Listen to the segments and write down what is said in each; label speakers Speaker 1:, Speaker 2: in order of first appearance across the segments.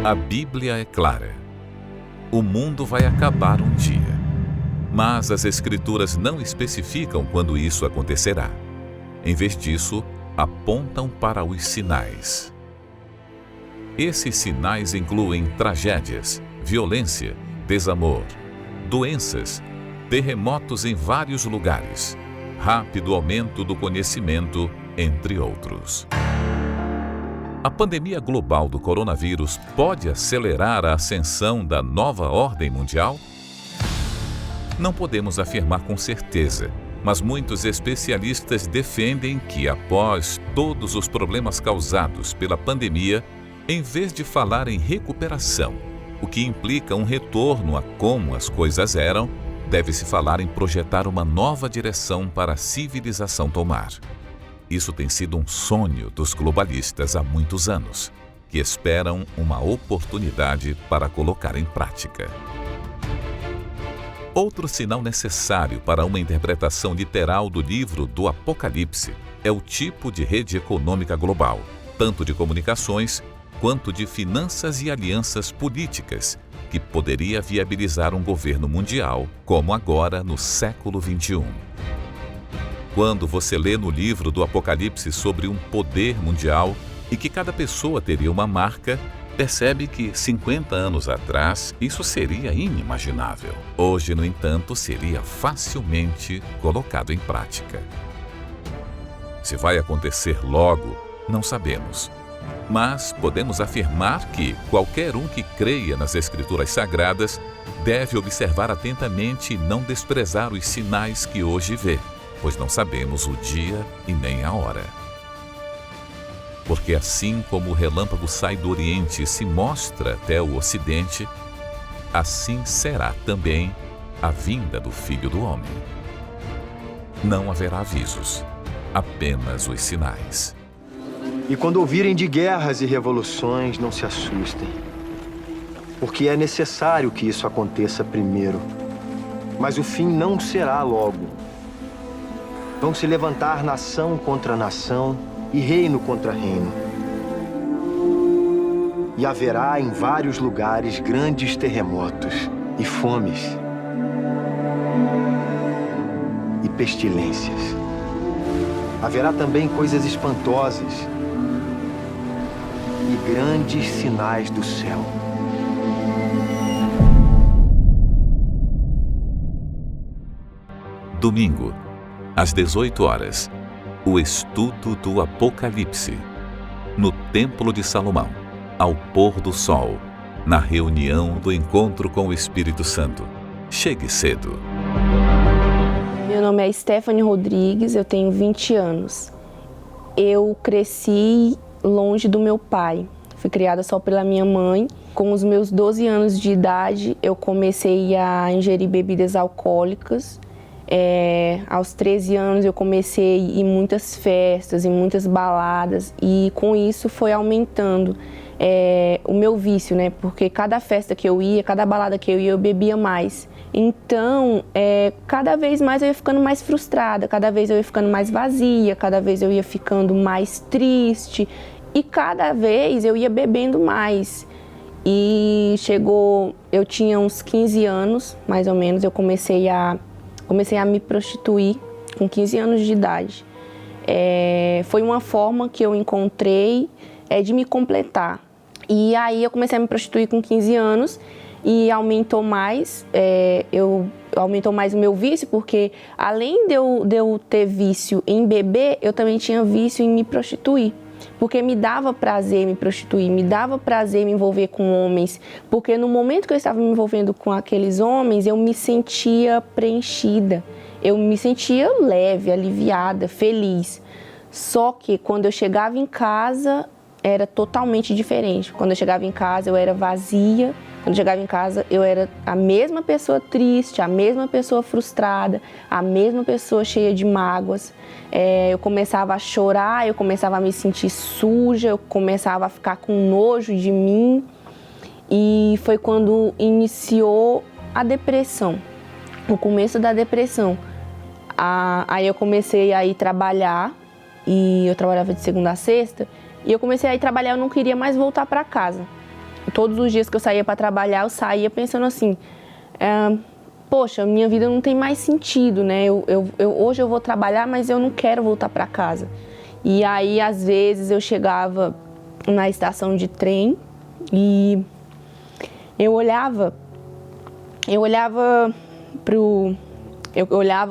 Speaker 1: A Bíblia é clara. O mundo vai acabar um dia. Mas as Escrituras não especificam quando isso acontecerá. Em vez disso, apontam para os sinais. Esses sinais incluem tragédias, violência, desamor, doenças, terremotos em vários lugares, rápido aumento do conhecimento, entre outros. A pandemia global do coronavírus pode acelerar a ascensão da nova ordem mundial? Não podemos afirmar com certeza, mas muitos especialistas defendem que, após todos os problemas causados pela pandemia, em vez de falar em recuperação, o que implica um retorno a como as coisas eram, deve-se falar em projetar uma nova direção para a civilização tomar. Isso tem sido um sonho dos globalistas há muitos anos, que esperam uma oportunidade para colocar em prática. Outro sinal necessário para uma interpretação literal do livro do Apocalipse é o tipo de rede econômica global, tanto de comunicações quanto de finanças e alianças políticas, que poderia viabilizar um governo mundial, como agora no século XXI. Quando você lê no livro do Apocalipse sobre um poder mundial e que cada pessoa teria uma marca, percebe que 50 anos atrás isso seria inimaginável. Hoje, no entanto, seria facilmente colocado em prática. Se vai acontecer logo, não sabemos. Mas podemos afirmar que qualquer um que creia nas Escrituras Sagradas deve observar atentamente e não desprezar os sinais que hoje vê, pois não sabemos o dia e nem a hora. Porque assim como o relâmpago sai do Oriente e se mostra até o Ocidente, assim será também a vinda do Filho do Homem. Não haverá avisos, apenas os sinais.
Speaker 2: E quando ouvirem de guerras e revoluções, não se assustem, porque é necessário que isso aconteça primeiro. Mas o fim não será logo. Vão se levantar nação contra nação e reino contra reino. E haverá em vários lugares grandes terremotos e fomes e pestilências. Haverá também coisas espantosas e grandes sinais do céu.
Speaker 1: Domingo, às 18 horas, o estudo do Apocalipse, no Templo de Salomão, ao pôr do sol, na reunião do encontro com o Espírito Santo. Chegue cedo.
Speaker 3: Meu nome é Stephanie Rodrigues, eu tenho 20 anos. Eu cresci longe do meu pai. Fui criada só pela minha mãe. Com os meus 12 anos de idade, eu comecei a ingerir bebidas alcoólicas. Aos 13 anos, eu comecei a ir em muitas festas, em muitas baladas. E com isso foi aumentando o meu vício, né? Porque cada festa que eu ia, cada balada que eu ia, eu bebia mais. Então, cada vez mais eu ia ficando mais frustrada, cada vez eu ia ficando mais vazia, cada vez eu ia ficando mais triste. E cada vez eu ia bebendo mais. E eu tinha uns 15 anos, mais ou menos, eu comecei a me prostituir com 15 anos de idade. Foi uma forma que eu encontrei de me completar. E aí eu comecei a me prostituir com 15 anos e aumentou mais, aumentou mais o meu vício, porque além de eu ter vício em beber, eu também tinha vício em me prostituir. Porque me dava prazer me prostituir, me dava prazer me envolver com homens, porque no momento que eu estava me envolvendo com aqueles homens, eu me sentia preenchida, eu me sentia leve, aliviada, feliz. Só que quando eu chegava em casa, era totalmente diferente. Quando eu chegava em casa, eu era vazia. Quando eu chegava em casa, eu era a mesma pessoa triste, a mesma pessoa frustrada, a mesma pessoa cheia de mágoas. Eu começava a chorar, eu começava a me sentir suja, eu começava a ficar com nojo de mim. E foi quando iniciou a depressão, o começo da depressão. Aí eu comecei a ir trabalhar, e eu trabalhava de segunda a sexta, e eu comecei a ir trabalhar, eu não queria mais voltar para casa. todos os dias que eu saía para trabalhar, eu saía pensando assim, poxa, minha vida não tem mais sentido, né? Hoje eu vou trabalhar, mas eu não quero voltar para casa. E aí, às vezes, eu chegava na estação de trem e eu olhava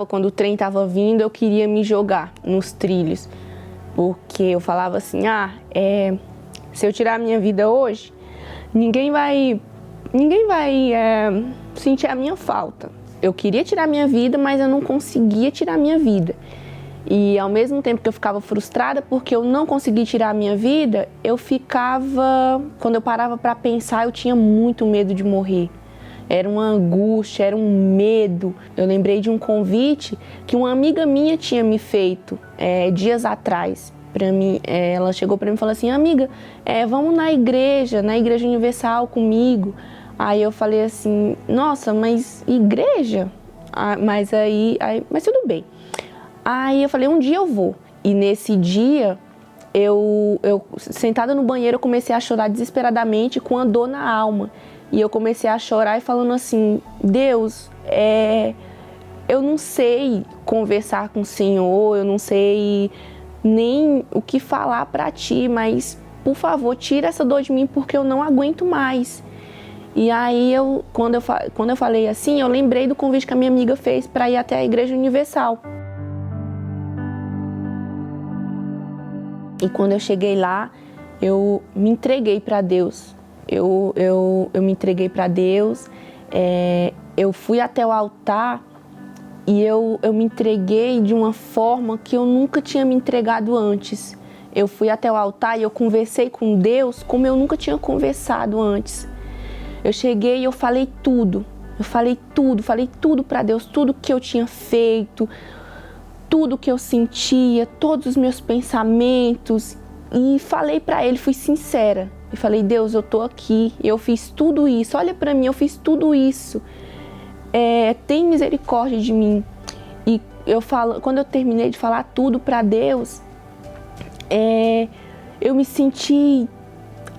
Speaker 3: quando o trem estava vindo, eu queria me jogar nos trilhos, porque eu falava assim, se eu tirar a minha vida hoje, ninguém vai sentir a minha falta. Eu queria tirar a minha vida, mas eu não conseguia tirar a minha vida. E ao mesmo tempo que eu ficava frustrada porque eu não consegui tirar a minha vida, quando eu parava para pensar, eu tinha muito medo de morrer. Era uma angústia, era um medo. Eu lembrei de um convite que uma amiga minha tinha me feito dias atrás. Para mim, ela chegou para mim e falou assim, amiga, vamos na Igreja Universal comigo. Aí eu falei assim, nossa, mas igreja? Mas tudo bem. Aí eu falei, um dia eu vou. E nesse dia, eu sentada no banheiro, eu comecei a chorar desesperadamente com a dor na alma. E eu comecei a chorar e falando assim, Deus, eu não sei conversar com o Senhor, eu não sei nem o que falar para Ti, mas, por favor, tira essa dor de mim porque eu não aguento mais. E aí, quando eu falei assim, eu lembrei do convite que a minha amiga fez para ir até a Igreja Universal. E quando eu cheguei lá, eu me entreguei para Deus. Eu me entreguei para Deus, eu fui até o altar e eu me entreguei de uma forma que eu nunca tinha me entregado antes. Eu fui até o altar e eu conversei com Deus como eu nunca tinha conversado antes. Eu cheguei e eu falei tudo para Deus, tudo que eu tinha feito, tudo que eu sentia, todos os meus pensamentos, e falei para Ele, fui sincera. E falei, Deus, eu tô aqui, eu fiz tudo isso, olha para mim, eu fiz tudo isso. Tem misericórdia de mim. E quando eu terminei de falar tudo para Deus, eu me senti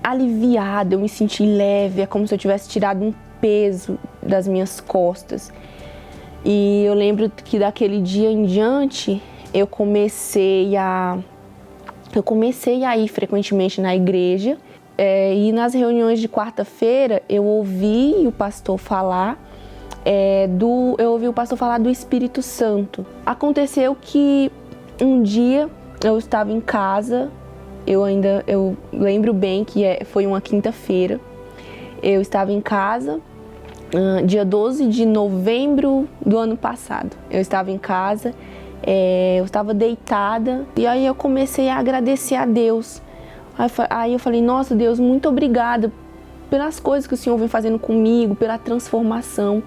Speaker 3: aliviada, eu me senti leve, é como se eu tivesse tirado um peso das minhas costas. E eu lembro que daquele dia em diante, eu comecei a ir frequentemente na igreja. E nas reuniões de quarta-feira eu ouvi o pastor falar do Espírito Santo. Aconteceu que um dia eu estava em casa, eu lembro bem que foi uma quinta-feira. Eu estava em casa, dia 12 de novembro do ano passado. Eu estava em casa, eu estava deitada e aí eu comecei a agradecer a Deus. Aí eu falei, nossa Deus, muito obrigada pelas coisas que o Senhor vem fazendo comigo, pela transformação.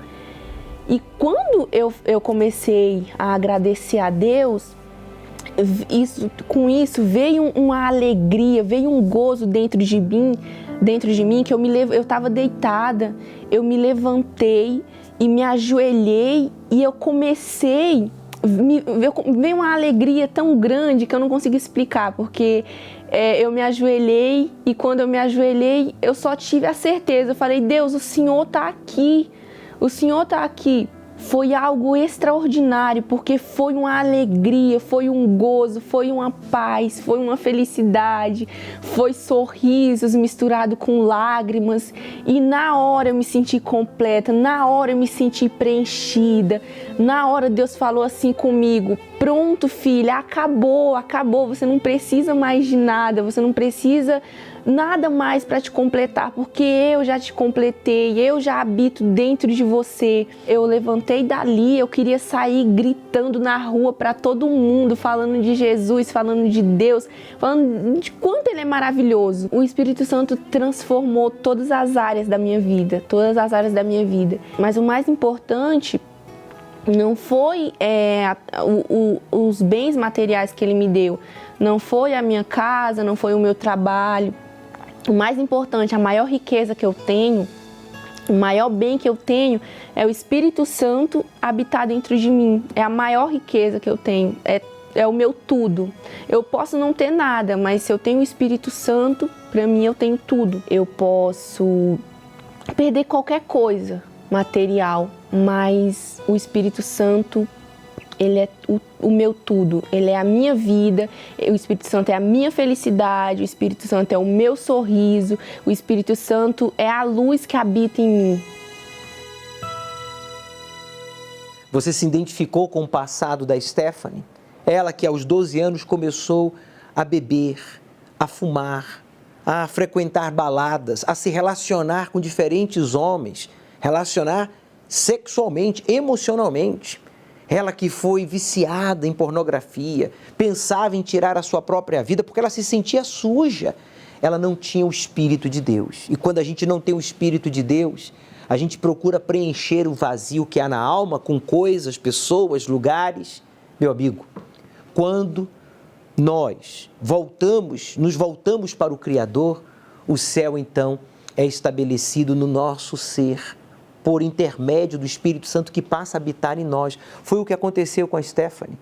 Speaker 3: E quando eu comecei a agradecer a Deus, com isso veio uma alegria, veio um gozo dentro de mim que eu estava deitada, eu me levantei e me ajoelhei e eu comecei, veio uma alegria tão grande que eu não consigo explicar, porque eu me ajoelhei e quando eu me ajoelhei eu só tive a certeza, eu falei, Deus, o Senhor está aqui, o Senhor está aqui. Foi algo extraordinário, porque foi uma alegria, foi um gozo, foi uma paz, foi uma felicidade, foi sorrisos misturado com lágrimas. E na hora eu me senti completa, na hora eu me senti preenchida. Na hora Deus falou assim comigo, pronto filha, acabou, você não precisa mais de nada, você não precisa nada mais para te completar, porque eu já te completei, eu já habito dentro de você. Eu levantei dali, eu queria sair gritando na rua para todo mundo, falando de Jesus, falando de Deus, falando de quanto Ele é maravilhoso. O Espírito Santo transformou todas as áreas da minha vida, Mas o mais importante não foi os bens materiais que Ele me deu, não foi a minha casa, não foi o meu trabalho. O mais importante, a maior riqueza que eu tenho, o maior bem que eu tenho é o Espírito Santo habitar dentro de mim. É a maior riqueza que eu tenho. é o meu tudo. Eu posso não ter nada, mas se eu tenho o Espírito Santo, para mim eu tenho tudo. Eu posso perder qualquer coisa material, mas o Espírito Santo, ele é o meu tudo, ele é a minha vida, o Espírito Santo é a minha felicidade, o Espírito Santo é o meu sorriso, o Espírito Santo é a luz que habita em mim.
Speaker 4: Você se identificou com o passado da Stephanie? Ela que aos 12 anos começou a beber, a fumar, a frequentar baladas, a se relacionar com diferentes homens, relacionar sexualmente, emocionalmente. Ela que foi viciada em pornografia, pensava em tirar a sua própria vida porque ela se sentia suja. Ela não tinha o Espírito de Deus. E quando a gente não tem o Espírito de Deus, a gente procura preencher o vazio que há na alma com coisas, pessoas, lugares. Meu amigo, quando nós nos voltamos para o Criador, o céu então é estabelecido no nosso ser, por intermédio do Espírito Santo que passa a habitar em nós. Foi o que aconteceu com a Stephanie.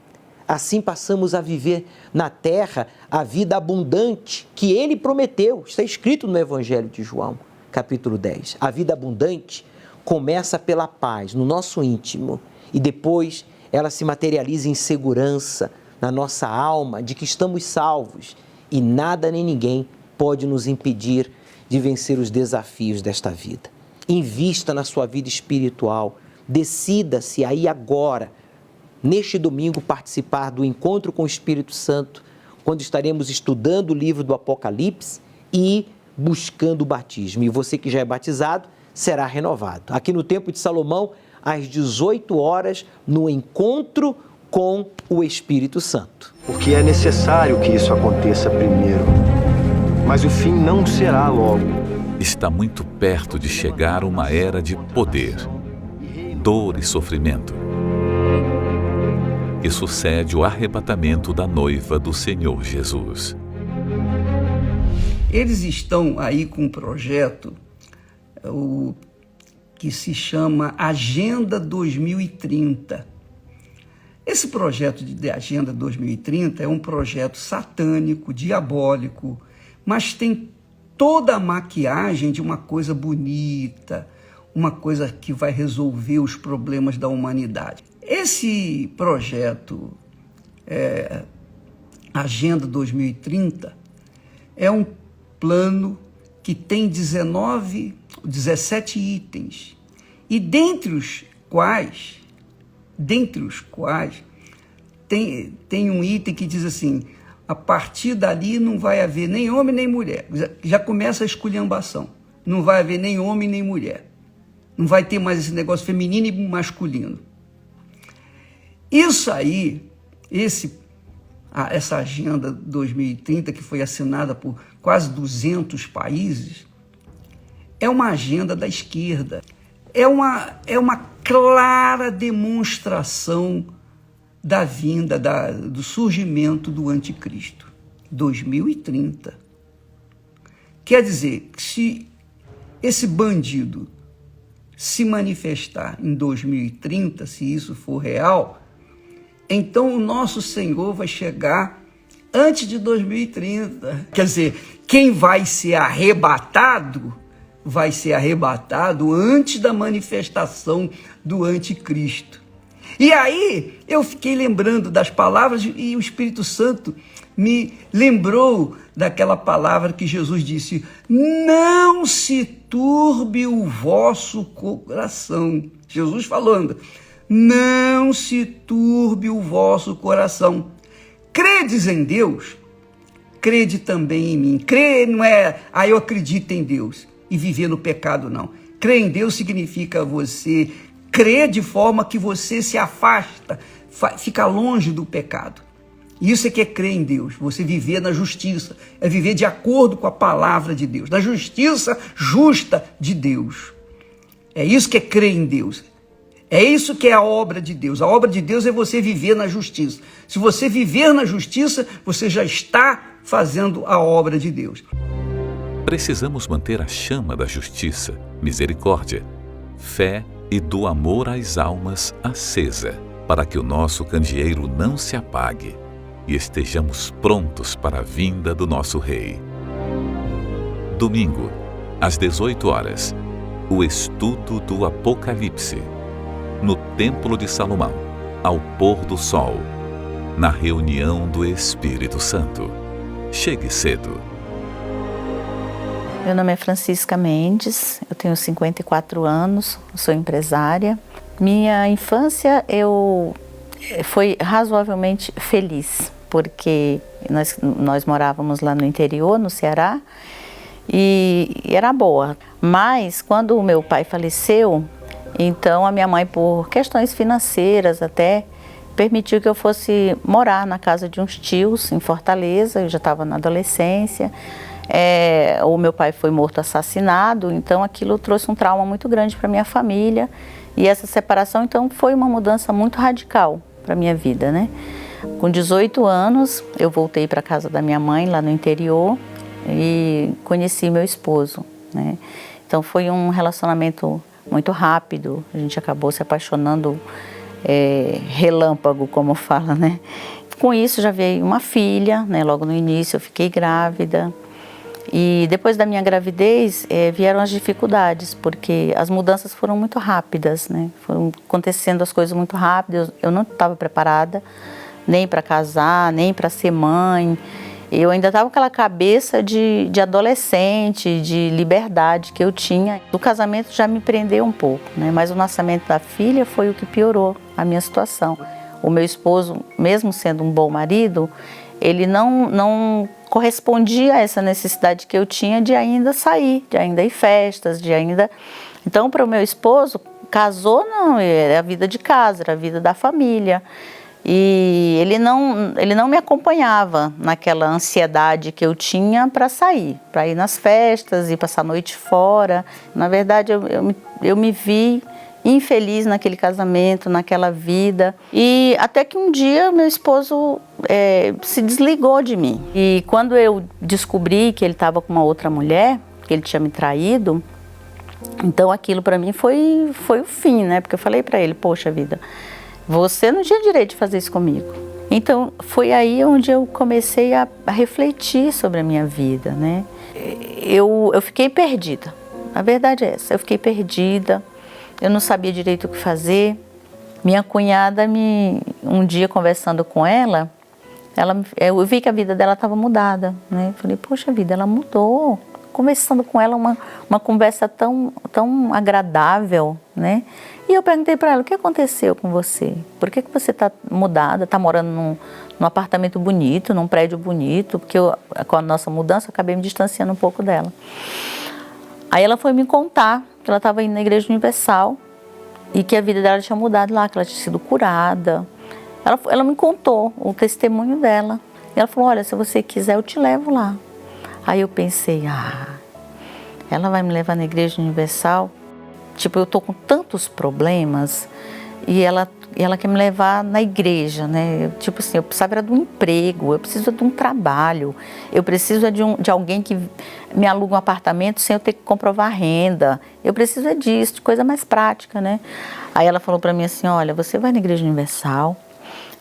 Speaker 4: Assim passamos a viver na terra a vida abundante que Ele prometeu. Está escrito no Evangelho de João, capítulo 10. A vida abundante começa pela paz no nosso íntimo e depois ela se materializa em segurança na nossa alma de que estamos salvos e nada nem ninguém pode nos impedir de vencer os desafios desta vida. Invista na sua vida espiritual, decida-se aí agora, neste domingo, participar do Encontro com o Espírito Santo, quando estaremos estudando o livro do Apocalipse e buscando o batismo. E você que já é batizado, será renovado. Aqui no Templo de Salomão, às 18 horas, no Encontro com o Espírito Santo.
Speaker 2: Porque é necessário que isso aconteça primeiro, mas o fim não será logo.
Speaker 1: Está muito perto de chegar uma era de poder, dor e sofrimento, que sucede o arrebatamento da noiva do Senhor Jesus.
Speaker 5: Eles estão aí com um projeto que se chama Agenda 2030. Esse projeto de Agenda 2030 é um projeto satânico, diabólico, mas tem toda a maquiagem de uma coisa bonita, uma coisa que vai resolver os problemas da humanidade. Esse projeto, Agenda 2030, é um plano que tem 17 itens, e dentre os quais tem um item que diz assim: a partir dali não vai haver nem homem nem mulher. Já começa a esculhambação. Não vai haver nem homem nem mulher. Não vai ter mais esse negócio feminino e masculino. Isso aí, essa Agenda 2030, que foi assinada por quase 200 países, é uma agenda da esquerda. É uma clara demonstração da vinda, do surgimento do anticristo. 2030. Quer dizer, que se esse bandido se manifestar em 2030, se isso for real, então o nosso Senhor vai chegar antes de 2030. Quer dizer, quem vai ser arrebatado antes da manifestação do anticristo. E aí eu fiquei lembrando das palavras e o Espírito Santo me lembrou daquela palavra que Jesus disse: não se turbe o vosso coração. Jesus falando: não se turbe o vosso coração. Credes em Deus, crede também em mim. Crer não é, eu acredito em Deus e viver no pecado, não. Crer em Deus significa você crer de forma que você se afasta, fica longe do pecado. Isso é que é crer em Deus, você viver na justiça, é viver de acordo com a palavra de Deus, na justiça justa de Deus. É isso que é crer em Deus. É isso que é a obra de Deus. A obra de Deus é você viver na justiça. Se você viver na justiça, você já está fazendo a obra de Deus.
Speaker 1: Precisamos manter a chama da justiça, misericórdia, fé e do amor às almas acesa, para que o nosso candeeiro não se apague e estejamos prontos para a vinda do nosso Rei. Domingo, às 18 horas, o estudo do Apocalipse, no Templo de Salomão, ao pôr do sol, na reunião do Espírito Santo. Chegue cedo.
Speaker 6: Meu nome é Francisca Mendes, eu tenho 54 anos, sou empresária. Minha infância foi razoavelmente feliz, porque nós morávamos lá no interior, no Ceará, e era boa. Mas quando o meu pai faleceu, então a minha mãe, por questões financeiras até, permitiu que eu fosse morar na casa de uns tios em Fortaleza. Eu já estava na adolescência. O meu pai foi morto assassinado, então aquilo trouxe um trauma muito grande para minha família. E essa separação, então, foi uma mudança muito radical para minha vida, né? Com 18 anos, eu voltei para a casa da minha mãe, lá no interior, e conheci meu esposo, né? Então, foi um relacionamento muito rápido, a gente acabou se apaixonando relâmpago, como fala, né? Com isso, já veio uma filha, né? Logo no início, eu fiquei grávida. E depois da minha gravidez vieram as dificuldades, porque as mudanças foram muito rápidas, né? Foram acontecendo as coisas muito rápido. Eu não estava preparada nem para casar, nem para ser mãe. Eu ainda estava com aquela cabeça de adolescente, de liberdade que eu tinha. O casamento já me prendeu um pouco, né? Mas o nascimento da filha foi o que piorou a minha situação. O meu esposo, mesmo sendo um bom marido, ele não correspondia a essa necessidade que eu tinha de ainda sair, de ainda ir festas, de ainda... Então, para o meu esposo, casou não, era a vida de casa, era a vida da família. E ele não me acompanhava naquela ansiedade que eu tinha para sair, para ir nas festas e passar a noite fora. Na verdade, eu me vi infeliz naquele casamento, naquela vida. E até que um dia meu esposo se desligou de mim. E quando eu descobri que ele estava com uma outra mulher, que ele tinha me traído, então aquilo para mim foi o fim, né? Porque eu falei para ele, poxa vida, você não tinha direito de fazer isso comigo. Então foi aí onde eu comecei a refletir sobre a minha vida, né? Eu fiquei perdida. A verdade é essa, eu fiquei perdida. Eu não sabia direito o que fazer. Minha cunhada, um dia conversando com ela, eu vi que a vida dela estava mudada, né? Falei, poxa vida, ela mudou. Conversando com ela, uma conversa tão agradável, né? E eu perguntei para ela, o que aconteceu com você? Por que você está mudada, está morando num apartamento bonito, num prédio bonito? Porque com a nossa mudança, eu acabei me distanciando um pouco dela. Aí ela foi me contar que ela estava indo na Igreja Universal e que a vida dela tinha mudado lá, que ela tinha sido curada. Ela me contou o testemunho dela. E ela falou, olha, se você quiser, eu te levo lá. Aí eu pensei, ela vai me levar na Igreja Universal? Tipo, eu tô com tantos problemas e ela quer me levar na igreja, né? Tipo assim, eu precisava de um emprego, eu preciso de um trabalho, eu preciso de alguém que me aluga um apartamento sem eu ter que comprovar renda. Eu preciso disso, de coisa mais prática, né? Aí ela falou para mim assim, olha, você vai na Igreja Universal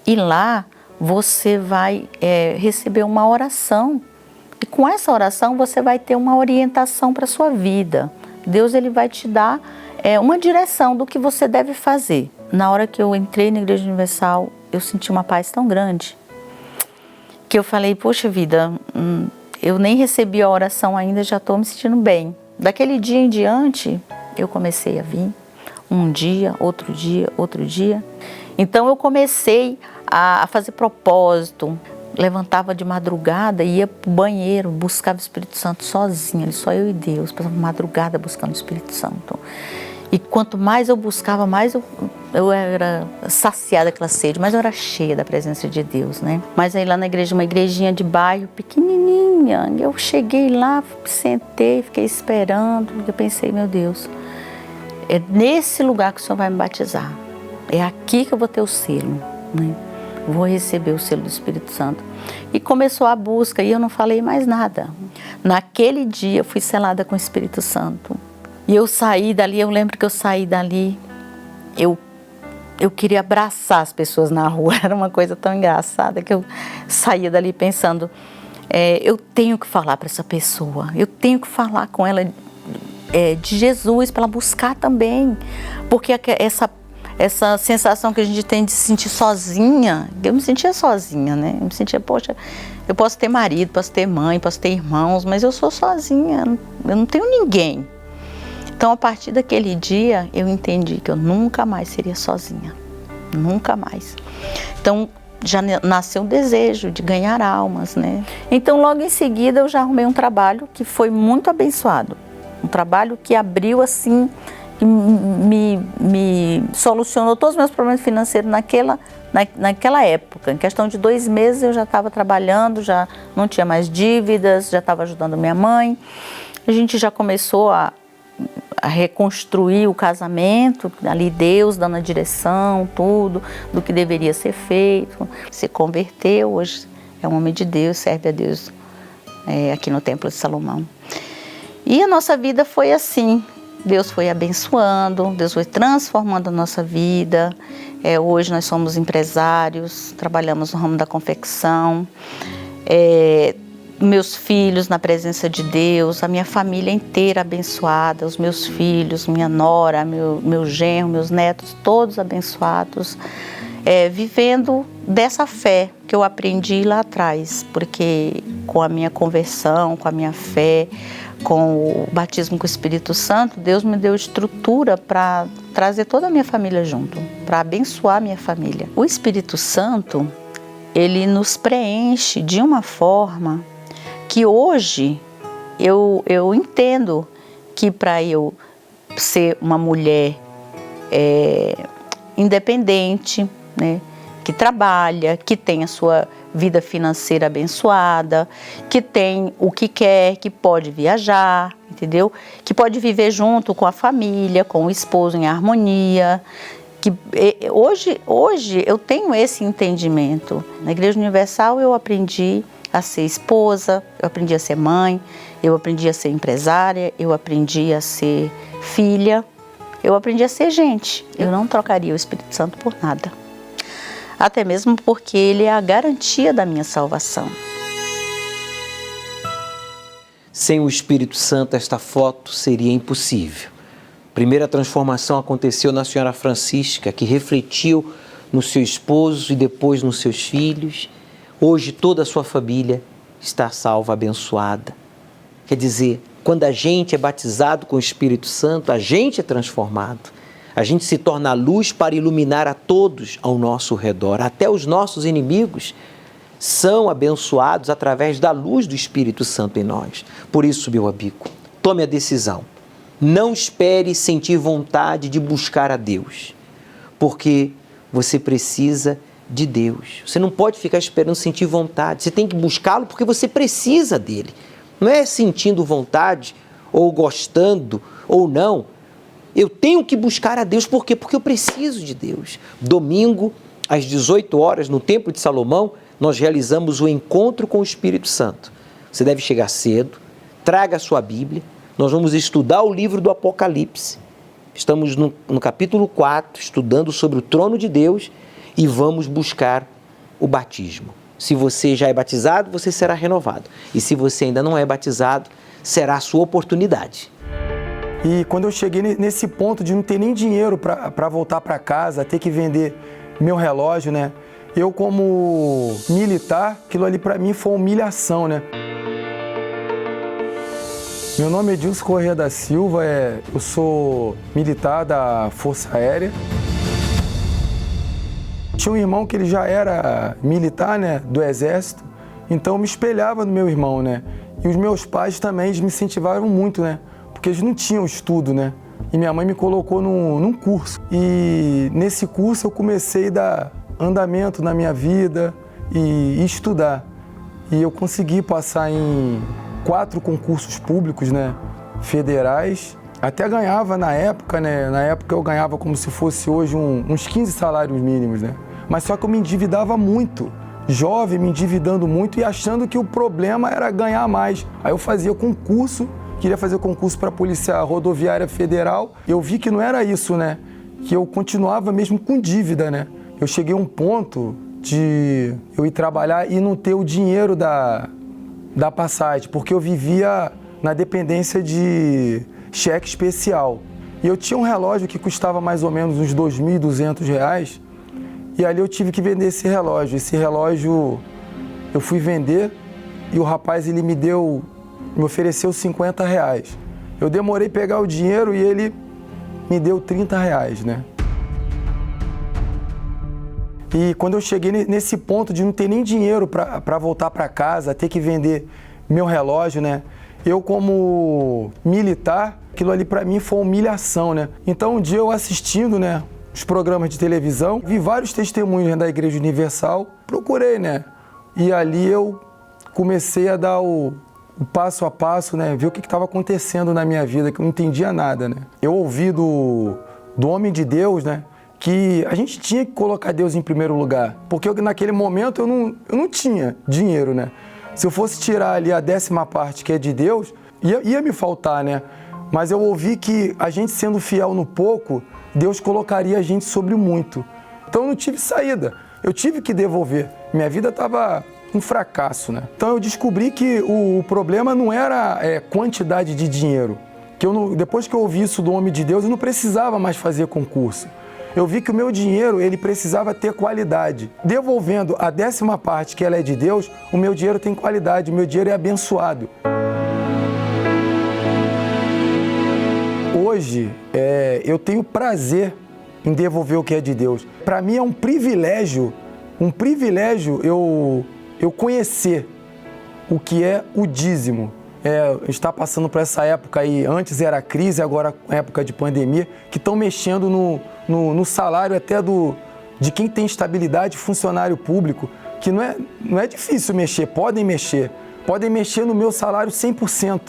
Speaker 6: e lá você vai receber uma oração. E com essa oração você vai ter uma orientação para a sua vida. Deus ele vai te dar uma direção do que você deve fazer. Na hora que eu entrei na Igreja Universal, eu senti uma paz tão grande que eu falei, poxa vida, eu nem recebi a oração ainda, já estou me sentindo bem. Daquele dia em diante, eu comecei a vir, um dia, outro dia, outro dia. Então eu comecei a fazer propósito, levantava de madrugada e ia para o banheiro, buscava o Espírito Santo sozinha, só eu e Deus, passava madrugada buscando o Espírito Santo. E quanto mais eu buscava, mais eu era saciada daquela sede, mais eu era cheia da presença de Deus, né? Mas aí lá na igreja, uma igrejinha de bairro, pequenininha, eu cheguei lá, sentei, fiquei esperando, eu pensei, meu Deus, é nesse lugar que o Senhor vai me batizar, é aqui que eu vou ter o selo, né? Vou receber o selo do Espírito Santo. E começou a busca e eu não falei mais nada. Naquele dia eu fui selada com o Espírito Santo. E eu saí dali, eu lembro que eu saí dali, eu eu queria abraçar as pessoas na rua. Era uma coisa tão engraçada que eu saía dali pensando, eu tenho que falar para essa pessoa, eu tenho que falar com ela de Jesus, para ela buscar também, porque essa sensação que a gente tem de se sentir sozinha, eu me sentia sozinha, né? Eu me sentia, poxa, eu posso ter marido, posso ter mãe, posso ter irmãos, mas eu sou sozinha, eu não tenho ninguém. Então, a partir daquele dia, eu entendi que eu nunca mais seria sozinha, nunca mais. Então, já nasceu o desejo de ganhar almas, né? Então, logo em seguida, eu já arrumei um trabalho que foi muito abençoado, um trabalho que abriu assim, que me solucionou todos os meus problemas financeiros naquela época. Em questão de 2 meses eu já estava trabalhando, já não tinha mais dívidas, já estava ajudando minha mãe. A gente já começou a reconstruir o casamento, ali Deus dando a direção, tudo, do que deveria ser feito. Se converteu, hoje é um homem de Deus, serve a Deus aqui no Templo de Salomão. E a nossa vida foi assim. Deus foi abençoando, Deus foi transformando a nossa vida. Hoje nós somos empresários, trabalhamos no ramo da confecção. Meus filhos na presença de Deus, a minha família inteira abençoada, os meus filhos, minha nora, meu genro, meus netos, todos abençoados. Vivendo dessa fé que eu aprendi lá atrás, porque com a minha conversão, com a minha fé, com o batismo com o Espírito Santo, Deus me deu estrutura para trazer toda a minha família junto, para abençoar a minha família. O Espírito Santo, ele nos preenche de uma forma que hoje eu entendo que para eu ser uma mulher independente, né, que trabalha, que tem a sua vida financeira abençoada, que tem o que quer, que pode viajar, entendeu? Que pode viver junto com a família, com o esposo em harmonia. Que hoje eu tenho esse entendimento. Na Igreja Universal eu aprendi a ser esposa, eu aprendi a ser mãe, eu aprendi a ser empresária, eu aprendi a ser filha, eu aprendi a ser gente. Eu não trocaria o Espírito Santo por nada. Até mesmo porque ele é a garantia da minha salvação.
Speaker 4: Sem o Espírito Santo, esta foto seria impossível. A primeira transformação aconteceu na senhora Francisca, que refletiu no seu esposo e depois nos seus filhos. Hoje toda a sua família está salva, abençoada. Quer dizer, quando a gente é batizado com o Espírito Santo, a gente é transformado. A gente se torna a luz para iluminar a todos ao nosso redor. Até os nossos inimigos são abençoados através da luz do Espírito Santo em nós. Por isso, meu amigo, tome a decisão. Não espere sentir vontade de buscar a Deus, porque você precisa de Deus. Você não pode ficar esperando sentir vontade. Você tem que buscá-lo porque você precisa dele. Não é sentindo vontade ou gostando ou não. Eu tenho que buscar a Deus, por quê? Porque eu preciso de Deus. Domingo, às 18 horas, no Templo de Salomão, nós realizamos o encontro com o Espírito Santo. Você deve chegar cedo, traga a sua Bíblia, nós vamos estudar o livro do Apocalipse. Estamos no capítulo 4, estudando sobre o trono de Deus e vamos buscar o batismo. Se você já é batizado, você será renovado. E se você ainda não é batizado, será a sua oportunidade.
Speaker 7: E quando eu cheguei nesse ponto de não ter nem dinheiro para voltar para casa, ter que vender meu relógio, né? Eu, como militar, aquilo ali para mim foi uma humilhação, né? Meu nome é Edilson Corrêa da Silva, eu sou militar da Força Aérea. Tinha um irmão que ele já era militar, né, do Exército, então eu me espelhava no meu irmão, né? E os meus pais também me incentivaram muito, né? Porque eles não tinham estudo, né? E minha mãe me colocou num curso. E nesse curso eu comecei a dar andamento na minha vida e estudar. E eu consegui passar em 4 concursos públicos, né? Federais. Até ganhava na época, né? Na época eu ganhava como se fosse hoje uns 15 salários mínimos, né? Mas só que eu me endividava muito. Jovem, me endividando muito e achando que o problema era ganhar mais. Aí eu fazia concurso. Queria fazer concurso para a Polícia Rodoviária Federal. Eu vi que não era isso, né? que eu continuava mesmo com dívida, né? Eu cheguei a um ponto de eu ir trabalhar e não ter o dinheiro da passagem, porque eu vivia na dependência de cheque especial. E eu tinha um relógio que custava mais ou menos uns R$2.200, e ali eu tive que vender esse relógio. Esse relógio eu fui vender e o rapaz ele me ofereceu R$50. Eu demorei a pegar o dinheiro e ele me deu R$30, né? E quando eu cheguei nesse ponto de não ter nem dinheiro para voltar para casa, ter que vender meu relógio, né? Eu, como militar, aquilo ali para mim foi uma humilhação, né? Então, um dia eu assistindo, né, os programas de televisão, vi vários testemunhos, né, da Igreja Universal, procurei, né? E ali eu comecei a dar o passo a passo, né, ver o que estava acontecendo na minha vida, que eu não entendia nada, né? Eu ouvi do homem de Deus, né, que a gente tinha que colocar Deus em primeiro lugar, porque naquele momento eu não tinha dinheiro, né? Se eu fosse tirar ali a 10ª parte que é de Deus, ia me faltar, né? Mas eu ouvi que a gente sendo fiel no pouco, Deus colocaria a gente sobre o muito. Então eu não tive saída, eu tive que devolver. Minha vida estava um fracasso, né? Então eu descobri que o problema não era quantidade de dinheiro. Depois que eu ouvi isso do homem de Deus, eu não precisava mais fazer concurso. Eu vi que o meu dinheiro, ele precisava ter qualidade. Devolvendo a 10ª parte, que ela é de Deus, o meu dinheiro tem qualidade, o meu dinheiro é abençoado. Hoje, eu tenho prazer em devolver o que é de Deus. Para mim é um privilégio eu conhecer o que é o dízimo. Está passando por essa época aí, antes era crise, agora época de pandemia, que estão mexendo no salário até de quem tem estabilidade, funcionário público, que não é difícil mexer, podem mexer no meu salário 100%,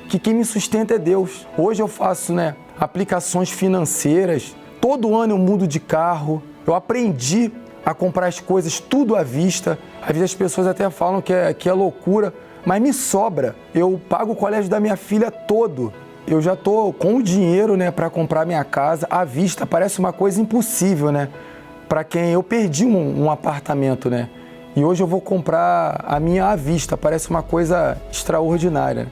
Speaker 7: que quem me sustenta é Deus. Hoje eu faço, né, aplicações financeiras, todo ano eu mudo de carro, eu aprendi a comprar as coisas tudo à vista. Às vezes as pessoas até falam que é loucura, mas me sobra. Eu pago o colégio da minha filha todo. Eu já estou com o dinheiro, né, para comprar minha casa à vista. Parece uma coisa impossível, né? Para quem eu perdi um apartamento, né? E hoje eu vou comprar a minha à vista. Parece uma coisa extraordinária.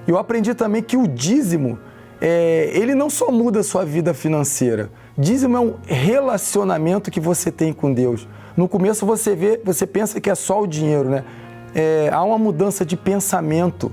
Speaker 7: Eu aprendi também que o dízimo, ele não só muda a sua vida financeira. Dízimo é um relacionamento que você tem com Deus. No começo você pensa que é só o dinheiro, né? Há uma mudança de pensamento,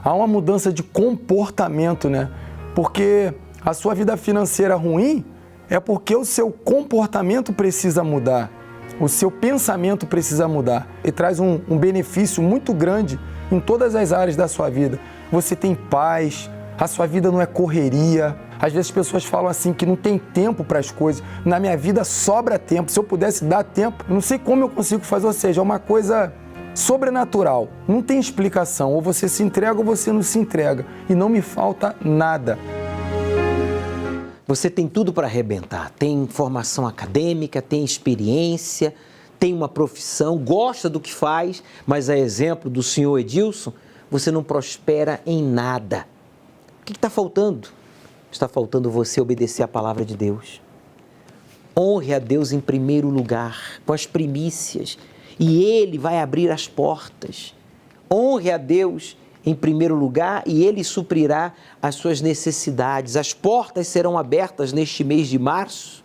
Speaker 7: há uma mudança de comportamento, né? Porque a sua vida financeira ruim é porque o seu comportamento precisa mudar, o seu pensamento precisa mudar. E traz um benefício muito grande em todas as áreas da sua vida. Você tem paz, a sua vida não é correria. Às vezes as pessoas falam assim que não tem tempo para as coisas. Na minha vida sobra tempo. Se eu pudesse dar tempo, eu não sei como eu consigo fazer. Ou seja, é uma coisa sobrenatural. Não tem explicação. Ou você se entrega ou você não se entrega. E não me falta nada.
Speaker 4: Você tem tudo para arrebentar. Tem formação acadêmica, tem experiência, tem uma profissão, gosta do que faz, mas a exemplo do senhor Edilson, você não prospera em nada. O que está faltando? Está faltando você obedecer a palavra de Deus. Honre a Deus em primeiro lugar, com as primícias, e Ele vai abrir as portas. Honre a Deus em primeiro lugar e Ele suprirá as suas necessidades. As portas serão abertas neste mês de março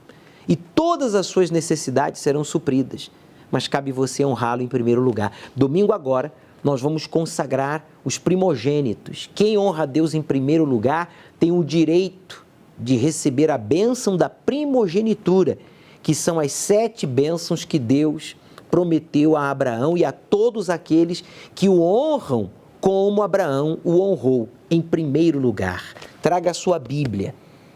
Speaker 4: e todas as suas necessidades serão supridas. Mas cabe você honrá-lo em primeiro lugar. Domingo agora, nós vamos consagrar os primogênitos. Quem honra a Deus em primeiro lugar tem o direito de receber a bênção da primogenitura, que são as 7 bênçãos que Deus prometeu a Abraão e a todos aqueles que o honram como Abraão o honrou em primeiro lugar. Traga a sua Bíblia.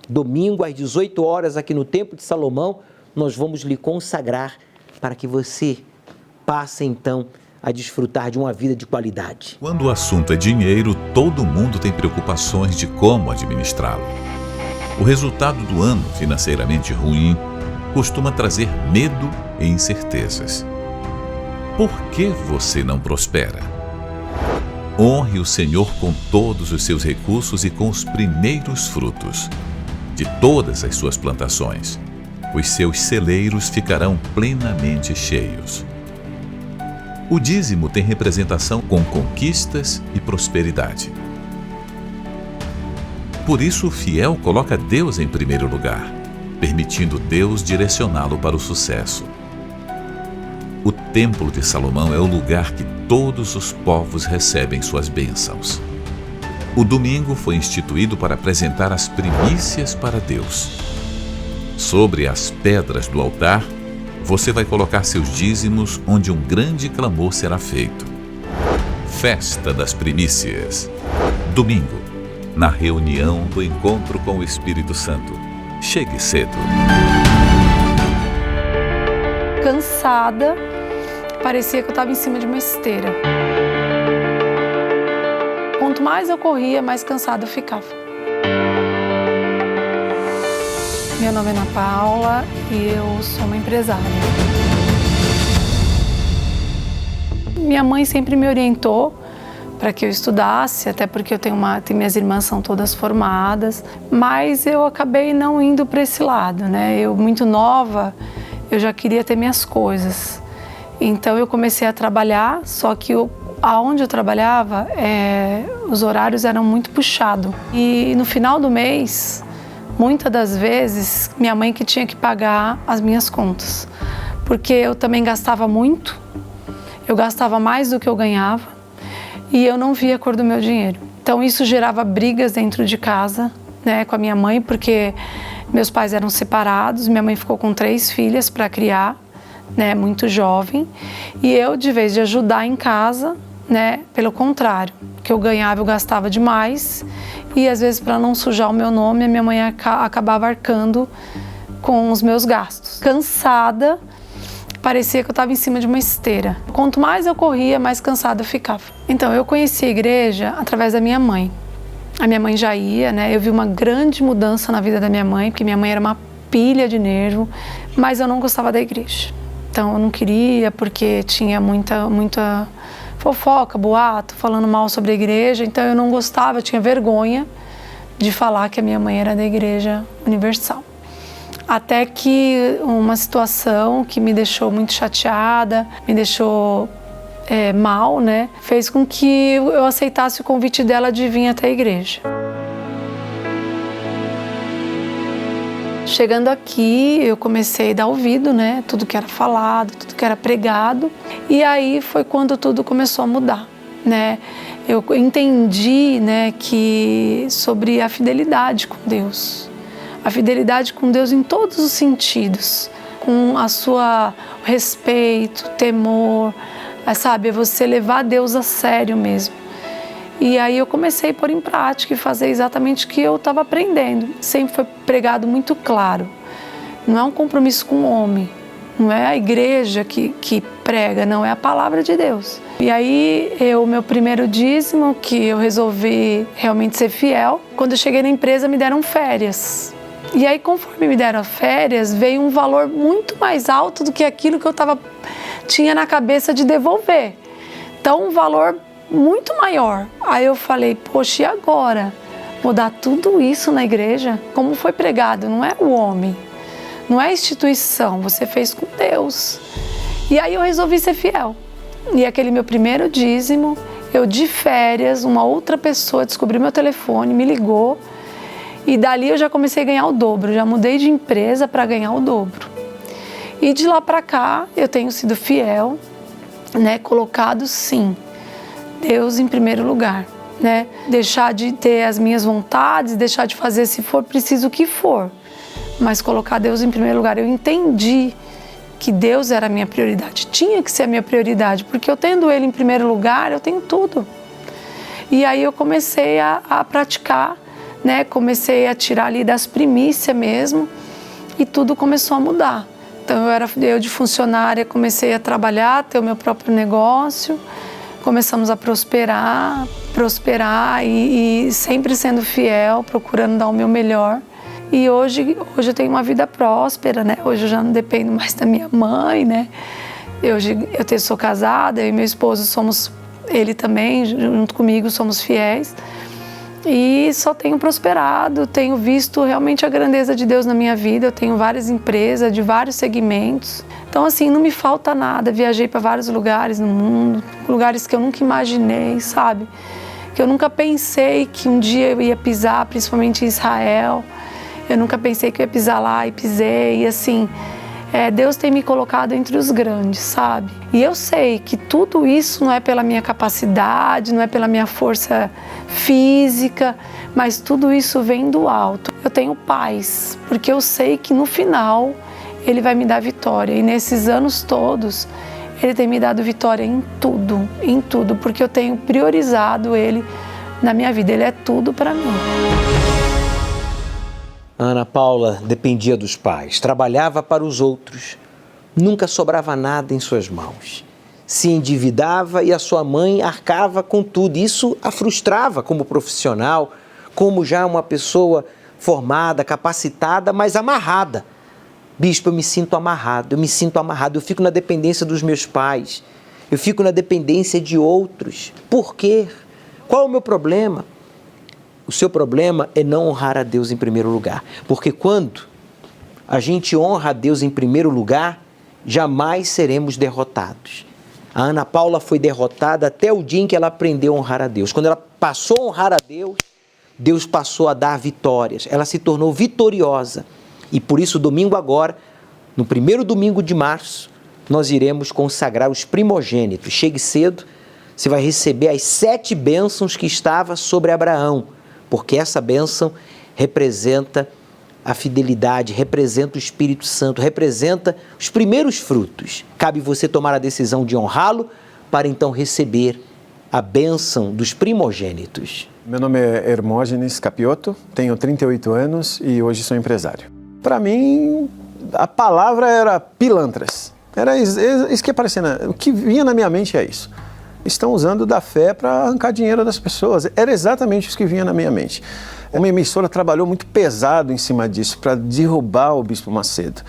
Speaker 4: Domingo às 18 horas aqui no Templo de Salomão, nós vamos lhe consagrar para que você passe então a desfrutar de uma vida de qualidade.
Speaker 1: Quando o assunto é dinheiro, todo mundo tem preocupações de como administrá-lo. O resultado do ano financeiramente ruim costuma trazer medo e incertezas. Por que você não prospera? Honre o Senhor com todos os seus recursos e com os primeiros frutos. de todas as suas plantações. Os seus celeiros ficarão plenamente cheios. O dízimo tem representação com conquistas e prosperidade. Por isso, o fiel coloca Deus em primeiro lugar, permitindo Deus direcioná-lo para o sucesso. O Templo de Salomão é o lugar que todos os povos recebem suas bênçãos. O domingo foi instituído para apresentar as primícias para Deus. Sobre as pedras do altar, você vai colocar seus dízimos onde um grande clamor será feito. Festa das Primícias. Domingo, na reunião do encontro com o Espírito Santo. Chegue cedo.
Speaker 8: Cansada, parecia que eu estava em cima de uma esteira. Quanto mais eu corria, mais cansada eu ficava. Meu nome é Ana Paula e eu sou uma empresária. Minha mãe sempre me orientou para que eu estudasse, até porque minhas irmãs são todas formadas, mas eu acabei não indo para esse lado, né? Eu, muito nova, eu já queria ter minhas coisas. Então eu comecei a trabalhar, só que aonde eu trabalhava, os horários eram muito puxados. E no final do mês, muitas das vezes, minha mãe que tinha que pagar as minhas contas. Porque eu também gastava muito, eu gastava mais do que eu ganhava e eu não via a cor do meu dinheiro. Então isso gerava brigas dentro de casa, né, com a minha mãe, porque meus pais eram separados, minha mãe ficou com 3 filhas para criar, né, muito jovem, e eu, de vez de ajudar em casa, né, pelo contrário, que eu ganhava, eu gastava demais, e às vezes, para não sujar o meu nome, a minha mãe acabava arcando com os meus gastos. Cansada, parecia que eu estava em cima de uma esteira. Quanto mais eu corria, mais cansada eu ficava. Então, eu conheci a igreja através da minha mãe. A minha mãe já ia, né? Eu vi uma grande mudança na vida da minha mãe, porque minha mãe era uma pilha de nervo, mas eu não gostava da igreja. Então, eu não queria, porque tinha muita fofoca, boato, falando mal sobre a igreja. Então, eu não gostava, eu tinha vergonha de falar que a minha mãe era da Igreja Universal. Até que uma situação que me deixou muito chateada, me deixou mal, né? Fez com que eu aceitasse o convite dela de vir até a igreja. Chegando aqui, eu comecei a dar ouvido, né? Tudo que era falado, tudo que era pregado. E aí foi quando tudo começou a mudar, né? Eu entendi, né, que sobre a fidelidade com Deus. A fidelidade com Deus em todos os sentidos, com a sua respeito, temor, sabe, você levar Deus a sério mesmo. E aí eu comecei a pôr em prática e fazer exatamente o que eu estava aprendendo. Sempre foi pregado muito claro. Não é um compromisso com o homem, não é a igreja que prega, não, é a palavra de Deus. E aí, meu primeiro dízimo, que eu resolvi realmente ser fiel, quando eu cheguei na empresa me deram férias. E aí, conforme me deram férias, veio um valor muito mais alto do que aquilo que eu tinha na cabeça de devolver. Então, um valor muito maior. Aí eu falei, poxa, e agora? Vou dar tudo isso na igreja? Como foi pregado, não é o homem, não é a instituição, você fez com Deus. E aí eu resolvi ser fiel. E aquele meu primeiro dízimo, eu de férias, uma outra pessoa descobriu meu telefone, me ligou, e dali eu já comecei a ganhar o dobro, já mudei de empresa para ganhar o dobro. E de lá para cá eu tenho sido fiel, né, colocado sim, Deus em primeiro lugar, né? Deixar de ter as minhas vontades, deixar de fazer se for preciso o que for, mas colocar Deus em primeiro lugar. Eu entendi que Deus era a minha prioridade, tinha que ser a minha prioridade, porque eu tendo Ele em primeiro lugar, eu tenho tudo. E aí eu comecei a praticar, né? Comecei a tirar ali das primícias mesmo, e tudo começou a mudar. Então eu de funcionária comecei a trabalhar, ter o meu próprio negócio, começamos a prosperar e sempre sendo fiel, procurando dar o meu melhor. E hoje eu tenho uma vida próspera, né? Hoje eu já não dependo mais da minha mãe, né? Hoje eu sou casada, eu e meu esposo ele também, junto comigo, somos fiéis. e só tenho prosperado, tenho visto realmente a grandeza de Deus na minha vida. Eu tenho várias empresas de vários segmentos. Então, assim, não me falta nada. Viajei para vários lugares no mundo, lugares que eu nunca imaginei, sabe? Que eu nunca pensei que um dia eu ia pisar, principalmente em Israel. Eu nunca pensei que eu ia pisar lá e pisei. E assim, Deus tem me colocado entre os grandes, sabe? E eu sei que tudo isso não é pela minha capacidade, não é pela minha força física, mas tudo isso vem do alto. Eu tenho paz, porque eu sei que no final Ele vai me dar vitória. E nesses anos todos, Ele tem me dado vitória em tudo, porque eu tenho priorizado Ele na minha vida. Ele é tudo para mim.
Speaker 4: Ana Paula dependia dos pais, trabalhava para os outros, nunca sobrava nada em suas mãos. Se endividava e a sua mãe arcava com tudo. Isso a frustrava como profissional, como já uma pessoa formada, capacitada, mas amarrada. Bispo, eu me sinto amarrado, eu fico na dependência dos meus pais, eu fico na dependência de outros. Por quê? Qual é o meu problema? O seu problema é não honrar a Deus em primeiro lugar, porque quando a gente honra a Deus em primeiro lugar, jamais seremos derrotados. A Ana Paula foi derrotada até o dia em que ela aprendeu a honrar a Deus. Quando ela passou a honrar a Deus, Deus passou a dar vitórias, ela se tornou vitoriosa. E por isso, domingo agora, no primeiro domingo de março, nós iremos consagrar os primogênitos. Chegue cedo, você vai receber as 7 bênçãos que estavam sobre Abraão, porque essa bênção representa a fidelidade, representa o Espírito Santo, representa os primeiros frutos. Cabe você tomar a decisão de honrá-lo para então receber a bênção dos primogênitos.
Speaker 2: Meu nome é Hermógenes Capiotto, tenho 38 anos e hoje sou empresário. Para mim, a palavra era pilantras. Era isso que aparecia, o que vinha na minha mente é isso. Estão usando da fé para arrancar dinheiro das pessoas. Era exatamente isso que vinha na minha mente. Uma emissora trabalhou muito pesado em cima disso para derrubar o Bispo Macedo.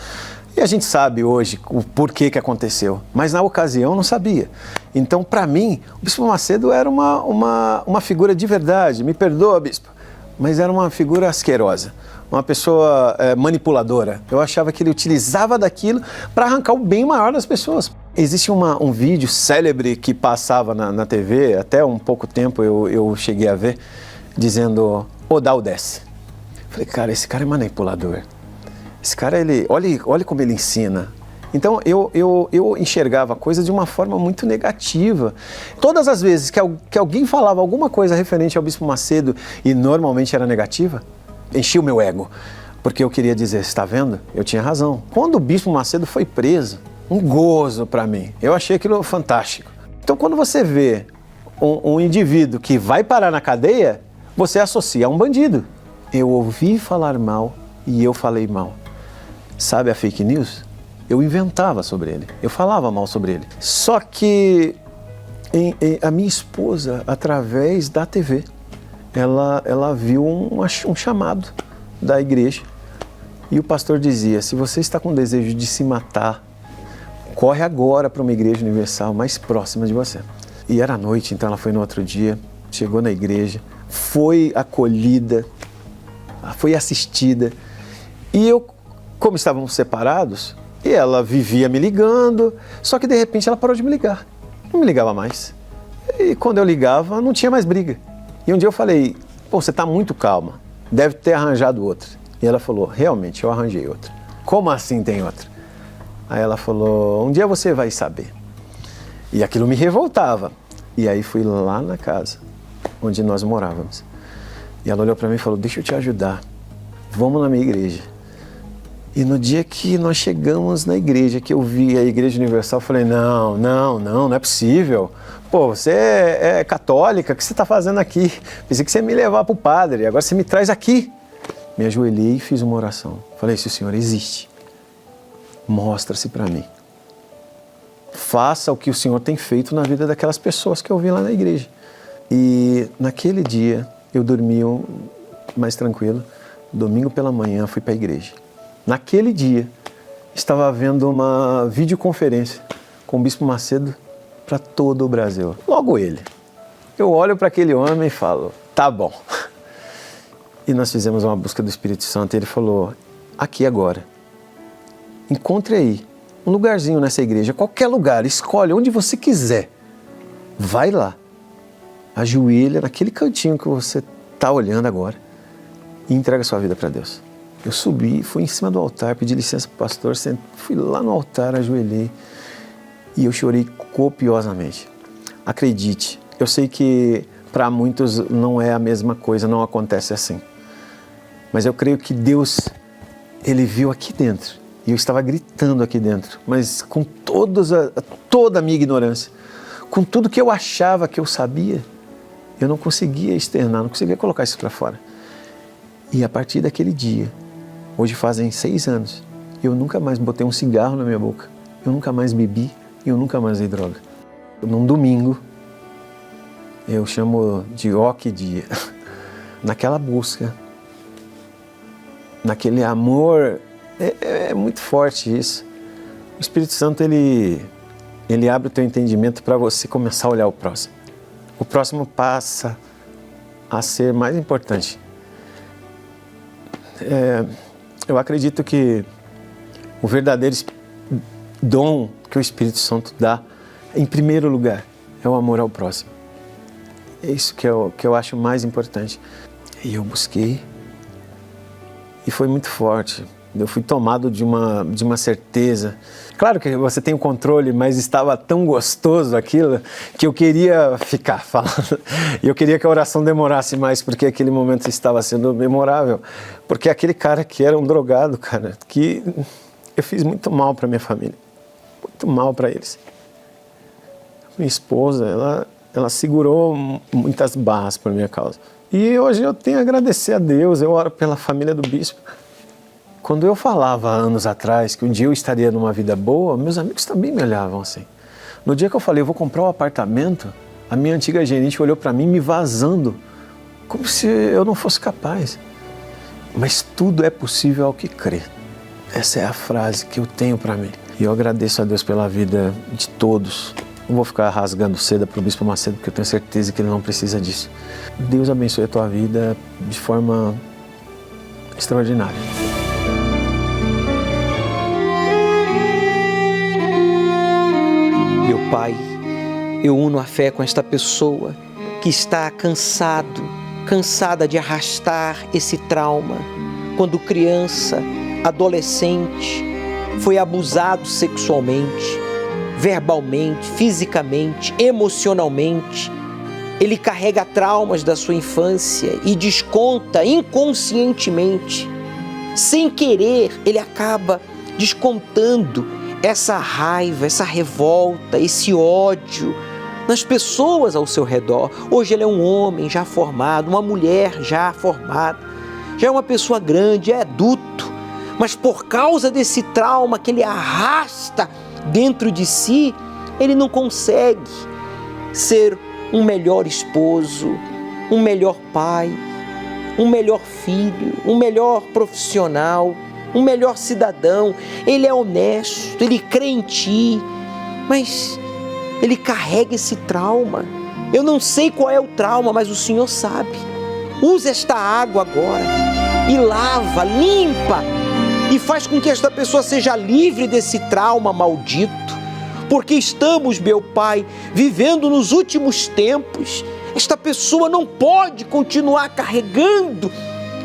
Speaker 2: E a gente sabe hoje o porquê que aconteceu, mas na ocasião não sabia. Então, para mim, o Bispo Macedo era uma figura de verdade. Me perdoa, Bispo, mas era uma figura asquerosa. Uma pessoa manipuladora. Eu achava que ele utilizava daquilo para arrancar o bem maior das pessoas. Existe um vídeo célebre que passava na TV, até um pouco tempo eu cheguei a ver, dizendo, dá ou desce. Falei, cara, esse cara é manipulador. Esse cara, olha como ele ensina. Então, eu enxergava a coisa de uma forma muito negativa. Todas as vezes que alguém falava alguma coisa referente ao Bispo Macedo, e normalmente era negativa, enchia o meu ego, porque eu queria dizer, está vendo? Eu tinha razão. Quando o Bispo Macedo foi preso, um gozo para mim. Eu achei aquilo fantástico. Então, quando você vê um indivíduo que vai parar na cadeia, você associa a um bandido. Eu ouvi falar mal e eu falei mal. Sabe a fake news? Eu inventava sobre ele, eu falava mal sobre ele. Só que a minha esposa, através da TV, ela viu um chamado da igreja. E o pastor dizia, se você está com desejo de se matar, corre agora para uma igreja universal mais próxima de você. E era noite, então ela foi no outro dia, chegou na igreja, foi acolhida, foi assistida. E eu, como estávamos separados, e ela vivia me ligando, só que de repente ela parou de me ligar. Não me ligava mais. E quando eu ligava, não tinha mais briga. E um dia eu falei, você está muito calma, deve ter arranjado outra. E ela falou, realmente, eu arranjei outra. Como assim tem outra? Aí ela falou, um dia você vai saber. E aquilo me revoltava. E aí fui lá na casa, onde nós morávamos. E ela olhou para mim e falou, deixa eu te ajudar, vamos na minha igreja. E no dia que nós chegamos na igreja, que eu vi a Igreja Universal, eu falei, não é possível. Pô, você é católica, o que você está fazendo aqui? Pensei que você ia me levar para o padre, agora você me traz aqui. Me ajoelhei e fiz uma oração. Falei, se o Senhor existe, mostra-se para mim. Faça o que o Senhor tem feito na vida daquelas pessoas que eu vi lá na igreja. E naquele dia eu dormi mais tranquilo. Domingo pela manhã fui para a igreja. Naquele dia estava havendo uma videoconferência com o Bispo Macedo para todo o Brasil. Logo ele. Eu olho para aquele homem e falo, tá bom, E nós fizemos uma busca do Espírito Santo e ele falou, aqui agora, encontre aí um lugarzinho nessa igreja, qualquer lugar, escolhe onde você quiser, vai lá, ajoelha naquele cantinho que você está olhando agora e entrega a sua vida para Deus. Eu subi, fui em cima do altar, pedi licença para o pastor, fui lá no altar, ajoelhei e eu chorei copiosamente. Acredite, eu sei que para muitos não é a mesma coisa, não acontece assim. Mas eu creio que Deus, Ele viu aqui dentro, e eu estava gritando aqui dentro, mas com toda a minha ignorância, com tudo que eu achava que eu sabia, eu não conseguia externar, não conseguia colocar isso para fora. E a partir daquele dia, hoje fazem 6 anos, eu nunca mais botei um cigarro na minha boca, eu nunca mais bebi, eu nunca mais usei droga. Num domingo, eu chamo de dia, naquela busca, naquele amor, é muito forte isso. O Espírito Santo, ele abre o teu entendimento para você começar a olhar o próximo. O próximo passa a ser mais importante. Eu acredito que o verdadeiro dom que o Espírito Santo dá, em primeiro lugar, é o amor ao próximo. É isso que eu acho mais importante. E eu busquei, e foi muito forte. Eu fui tomado de uma certeza. Claro que você tem o controle, mas estava tão gostoso aquilo que eu queria ficar falando. E eu queria que a oração demorasse mais, porque aquele momento estava sendo memorável. Porque aquele cara que era um drogado, cara, que eu fiz muito mal para minha família. Muito mal para eles. Minha esposa, ela segurou muitas barras por minha causa. E hoje eu tenho a agradecer a Deus, eu oro pela família do bispo. Quando eu falava anos atrás que um dia eu estaria numa vida boa, meus amigos também me olhavam assim. No dia que eu falei, eu vou comprar um apartamento, a minha antiga gerente olhou para mim me vazando, como se eu não fosse capaz. Mas tudo é possível ao que crê. Essa é a frase que eu tenho para mim. E eu agradeço a Deus pela vida de todos. Não vou ficar rasgando seda para o Bispo Macedo, porque eu tenho certeza que ele não precisa disso. Deus abençoe a tua vida de forma extraordinária.
Speaker 4: Meu Pai, eu uno a fé com esta pessoa que está cansada de arrastar esse trauma. Quando criança, adolescente, foi abusado sexualmente, verbalmente, fisicamente, emocionalmente. Ele carrega traumas da sua infância e desconta inconscientemente. Sem querer, ele acaba descontando essa raiva, essa revolta, esse ódio nas pessoas ao seu redor. Hoje ele é um homem já formado, uma mulher já formada, já é uma pessoa grande, é adulto, mas por causa desse trauma que ele arrasta dentro de si, ele não consegue ser um melhor esposo, um melhor pai, um melhor filho, um melhor profissional, um melhor cidadão. Ele é honesto, ele crê em ti, mas ele carrega esse trauma. Eu não sei qual é o trauma, mas o Senhor sabe. Usa esta água agora e lava, limpa e faz com que esta pessoa seja livre desse trauma maldito. Porque estamos, meu Pai, vivendo nos últimos tempos. Esta pessoa não pode continuar carregando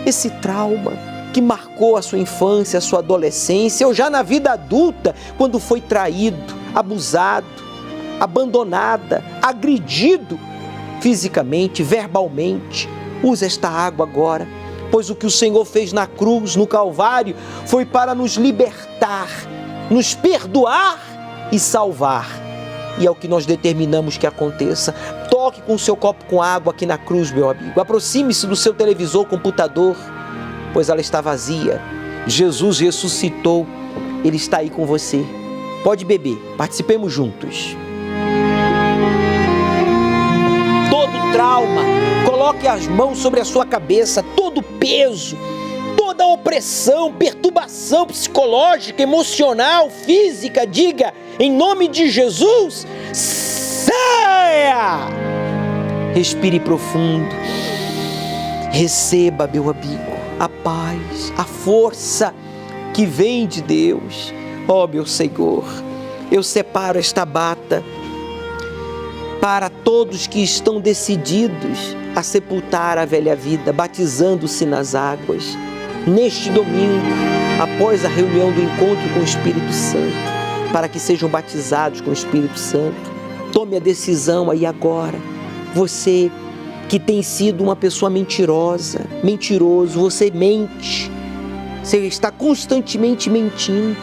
Speaker 4: esse trauma que marcou a sua infância, a sua adolescência, ou já na vida adulta, quando foi traído, abusado, abandonada, agredido fisicamente, verbalmente. Usa esta água agora, pois o que o Senhor fez na cruz, no Calvário, foi para nos libertar, nos perdoar e salvar. E é o que nós determinamos que aconteça. Toque com o seu copo com água aqui na cruz, meu amigo. Aproxime-se do seu televisor, computador, pois ela está vazia. Jesus ressuscitou, Ele está aí com você. Pode beber, participemos juntos. Todo trauma, coloque as mãos sobre a sua cabeça, todo peso, toda opressão, perturbação psicológica, emocional, física, diga, em nome de Jesus, saia! Respire profundo. Receba, meu amigo, a paz, a força que vem de Deus. Ó, meu Senhor, eu separo esta bata para todos que estão decididos a sepultar a velha vida, batizando-se nas águas, neste domingo, após a reunião do encontro com o Espírito Santo, para que sejam batizados com o Espírito Santo. Tome a decisão aí agora. Você que tem sido uma pessoa mentirosa, mentiroso, você mente, você está constantemente mentindo.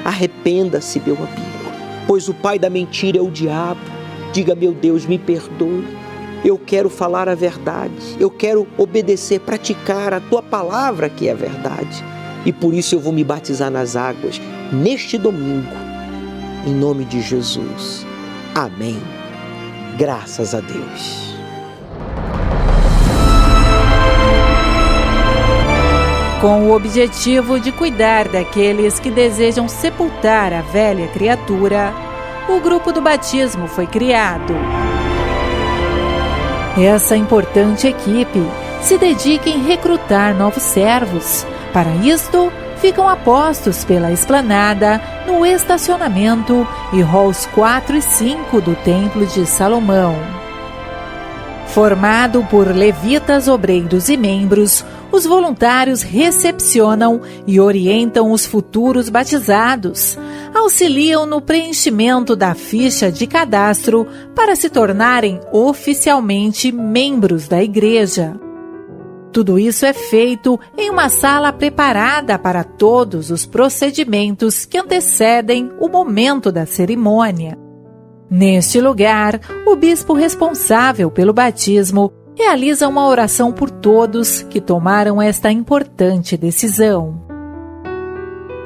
Speaker 4: Arrependa-se, meu amigo, pois o pai da mentira é o diabo. Diga: meu Deus, me perdoe. Eu quero falar a verdade, eu quero obedecer, praticar a tua palavra que é a verdade. E por isso eu vou me batizar nas águas neste domingo, em nome de Jesus. Amém. Graças a Deus.
Speaker 9: Com o objetivo de cuidar daqueles que desejam sepultar a velha criatura, o grupo do batismo foi criado. Essa importante equipe se dedica em recrutar novos servos. Para isto, ficam apostos pela esplanada, no estacionamento e halls 4 e 5 do Templo de Salomão. Formado por levitas, obreiros e membros, os voluntários recepcionam e orientam os futuros batizados, auxiliam no preenchimento da ficha de cadastro para se tornarem oficialmente membros da igreja. Tudo isso é feito em uma sala preparada para todos os procedimentos que antecedem o momento da cerimônia. Neste lugar, o bispo responsável pelo batismo realiza uma oração por todos que tomaram esta importante decisão.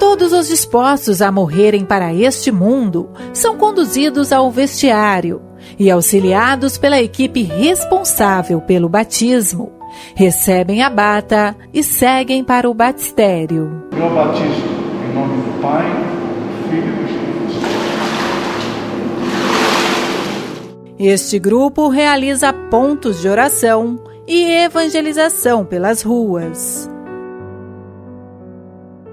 Speaker 9: Todos os dispostos a morrerem para este mundo são conduzidos ao vestiário e auxiliados pela equipe responsável pelo batismo. Recebem a bata e seguem para o batistério.
Speaker 10: Eu batizo em nome do Pai, do Filho e do Espírito Santo.
Speaker 9: Este grupo realiza pontos de oração e evangelização pelas ruas.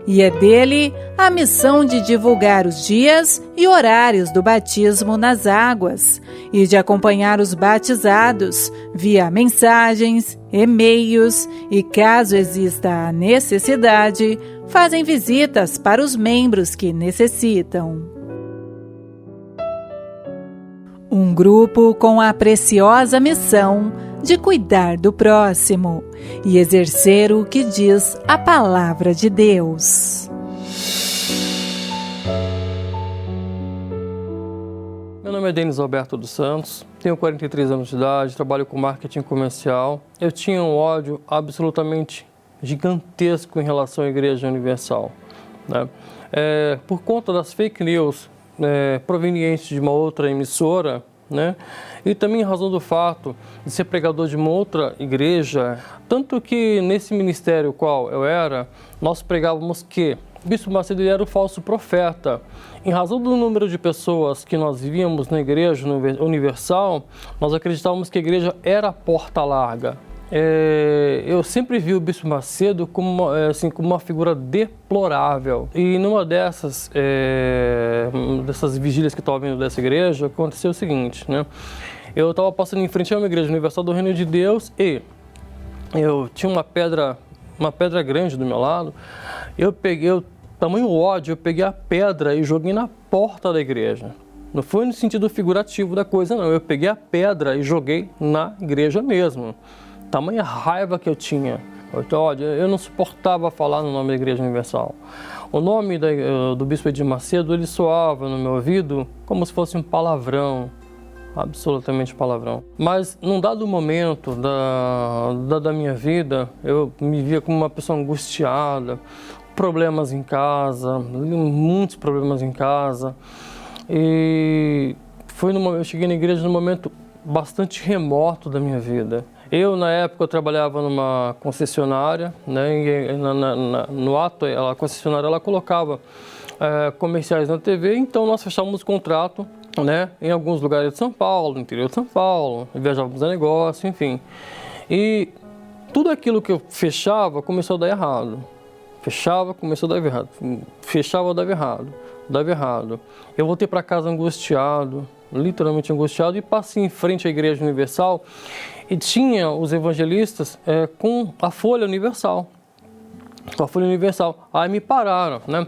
Speaker 9: E é dele a missão de divulgar os dias e horários do batismo nas águas e de acompanhar os batizados via mensagens, e-mails e, caso exista a necessidade, fazem visitas para os membros que necessitam. Um grupo com a preciosa missão de cuidar do próximo e exercer o que diz a palavra de Deus.
Speaker 11: Meu nome é Denis Alberto dos Santos, tenho 43 anos de idade, trabalho com marketing comercial. Eu tinha um ódio absolutamente gigantesco em relação à Igreja Universal, né? Por conta das fake news provenientes de uma outra emissora, né? E também em razão do fato de ser pregador de uma outra igreja, tanto que nesse ministério qual eu era, nós pregávamos que Bispo Macedo era o falso profeta. Em razão do número de pessoas que nós vivíamos na Igreja Universal, nós acreditávamos que a igreja era a porta larga. Eu sempre vi o Bispo Macedo como uma figura deplorável. E numa dessas vigílias que eu estava vindo dessa igreja, aconteceu o seguinte, né? Eu estava passando em frente a uma igreja universal do Reino de Deus e eu tinha uma pedra grande do meu lado. Eu peguei, tamanho ódio, eu peguei a pedra e joguei na porta da igreja. Não foi no sentido figurativo da coisa, não. Eu peguei a pedra e joguei na igreja mesmo. Tamanha raiva que eu tinha. Eu não suportava falar no nome da Igreja Universal. O nome do Bispo Edir Macedo, ele soava no meu ouvido como se fosse um palavrão. Absolutamente palavrão. Mas num dado momento da minha vida, eu me via como uma pessoa angustiada, problemas em casa, muitos problemas em casa. E eu cheguei na igreja num momento bastante remoto da minha vida. Na época, eu trabalhava numa concessionária, né? E no ato, a concessionária ela colocava comerciais na TV, então nós fechávamos contrato, né? Em alguns lugares de São Paulo, no interior de São Paulo, viajávamos a negócio, enfim. E Tudo aquilo que eu fechava começou a dar errado. Fechava, começou a dar errado. Fechava, dava errado. Dava errado. Eu voltei para casa angustiado, literalmente angustiado, e passei em frente à Igreja Universal e tinha os evangelistas com a Folha Universal. Com a Folha Universal. Aí me pararam, né?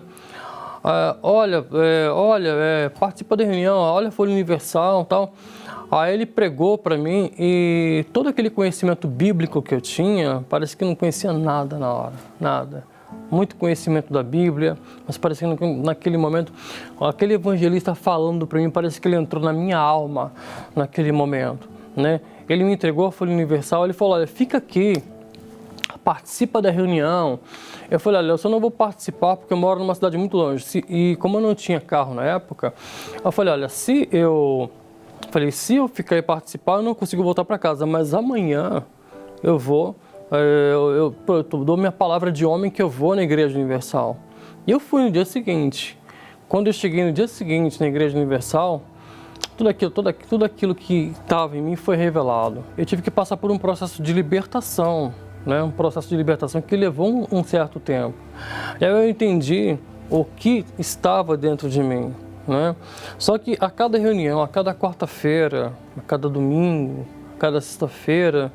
Speaker 11: Olha, participa da reunião, olha a Folha Universal e tal. Aí ele pregou para mim e todo aquele conhecimento bíblico que eu tinha, parece que não conhecia nada na hora, nada. Muito conhecimento da Bíblia, mas parece que naquele momento, aquele evangelista falando para mim, parece que ele entrou na minha alma naquele momento, né? Ele me entregou a Folha Universal, ele falou, olha, fica aqui, participa da reunião. Eu falei, olha, eu só não vou participar porque eu moro numa cidade muito longe. E como eu não tinha carro na época, eu falei, olha, se eu ficar e participar, eu não consigo voltar para casa, mas amanhã eu vou, eu dou minha palavra de homem que eu vou na Igreja Universal. E eu fui no dia seguinte. Quando eu cheguei no dia seguinte na Igreja Universal, tudo aquilo que estava em mim foi revelado. Eu tive que passar por um processo de libertação, né? Um processo de libertação que levou um certo tempo. E aí eu entendi o que estava dentro de mim, né? Só que a cada reunião, a cada quarta-feira, a cada domingo, a cada sexta-feira,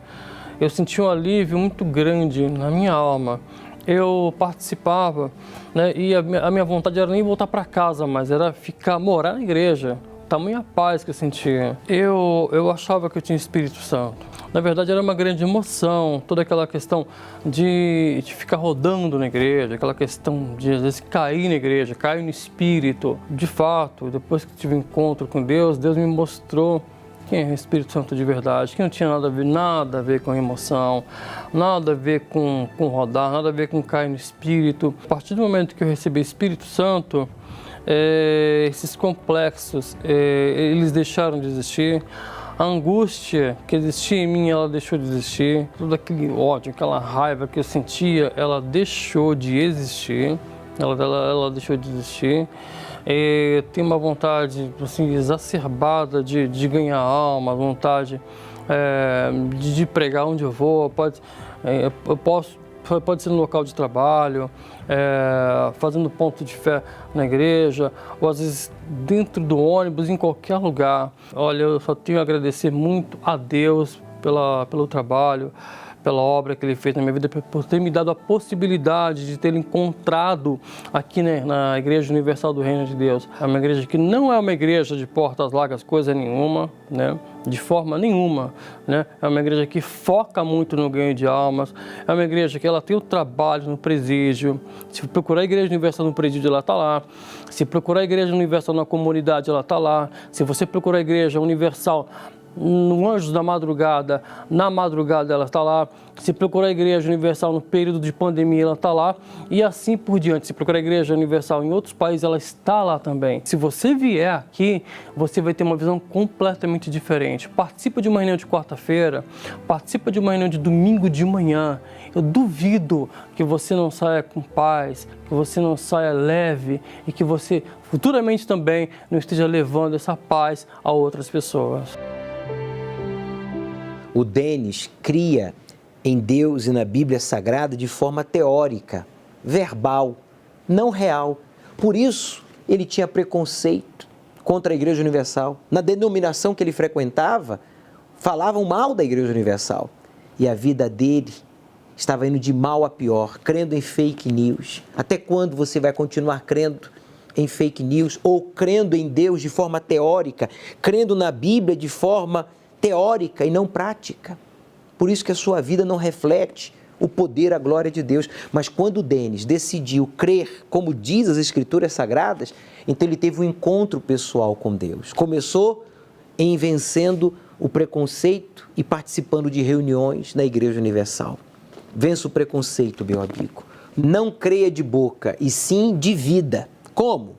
Speaker 11: eu senti um alívio muito grande na minha alma. Eu participava, né? E a minha vontade era nem voltar para casa, mas era morar na igreja. Tamanha paz que eu sentia. Eu achava que eu tinha Espírito Santo. Na verdade, era uma grande emoção, toda aquela questão de ficar rodando na igreja, aquela questão de, às vezes, cair na igreja, cair no Espírito. De fato, depois que tive um encontro com Deus, Deus me mostrou quem é o Espírito Santo de verdade, que não tinha nada a ver com emoção, nada a ver com rodar, nada a ver com cair no Espírito. A partir do momento que eu recebi o Espírito Santo, esses complexos, eles deixaram de existir. A angústia que existia em mim, ela deixou de existir. Todo aquele ódio, aquela raiva que eu sentia, ela deixou de existir. Ela deixou de existir. Tenho uma vontade assim, exacerbada de ganhar alma, vontade de pregar onde eu vou. Pode ser no local de trabalho, fazendo ponto de fé na igreja, ou às vezes dentro do ônibus, em qualquer lugar. Olha, eu só tenho a agradecer muito a Deus pelo trabalho, pela obra que Ele fez na minha vida, por ter me dado a possibilidade de ter encontrado aqui, né, na Igreja Universal do Reino de Deus. É uma igreja que não é uma igreja de portas largas, coisa nenhuma, né? De forma nenhuma, né? É uma igreja que foca muito no ganho de almas, é uma igreja que ela tem o trabalho no presídio. Se procurar a Igreja Universal no presídio, ela está lá. Se procurar a Igreja Universal na comunidade, ela está lá. Se você procurar a Igreja Universal no Anjos da Madrugada, na madrugada ela está lá. Se procurar a Igreja Universal no período de pandemia, ela está lá. E assim por diante. Se procurar a Igreja Universal em outros países, ela está lá também. Se você vier aqui, você vai ter uma visão completamente diferente. Participa de uma reunião de quarta-feira, participa de uma reunião de domingo de manhã. Eu duvido que você não saia com paz, que você não saia leve e que você futuramente também não esteja levando essa paz a outras pessoas.
Speaker 4: O Denis cria em Deus e na Bíblia Sagrada de forma teórica, verbal, não real. Por isso, ele tinha preconceito contra a Igreja Universal. Na denominação que ele frequentava, falavam mal da Igreja Universal. E a vida dele estava indo de mal a pior, crendo em fake news. Até quando você vai continuar crendo em fake news ou crendo em Deus de forma teórica, crendo na Bíblia de forma teórica e não prática? Por isso que a sua vida não reflete o poder, a glória de Deus. Mas quando Denis decidiu crer, como diz as Escrituras Sagradas, então ele teve um encontro pessoal com Deus. Começou em vencendo o preconceito e participando de reuniões na Igreja Universal. Vença o preconceito, meu amigo. Não creia de boca, e sim de vida. Como?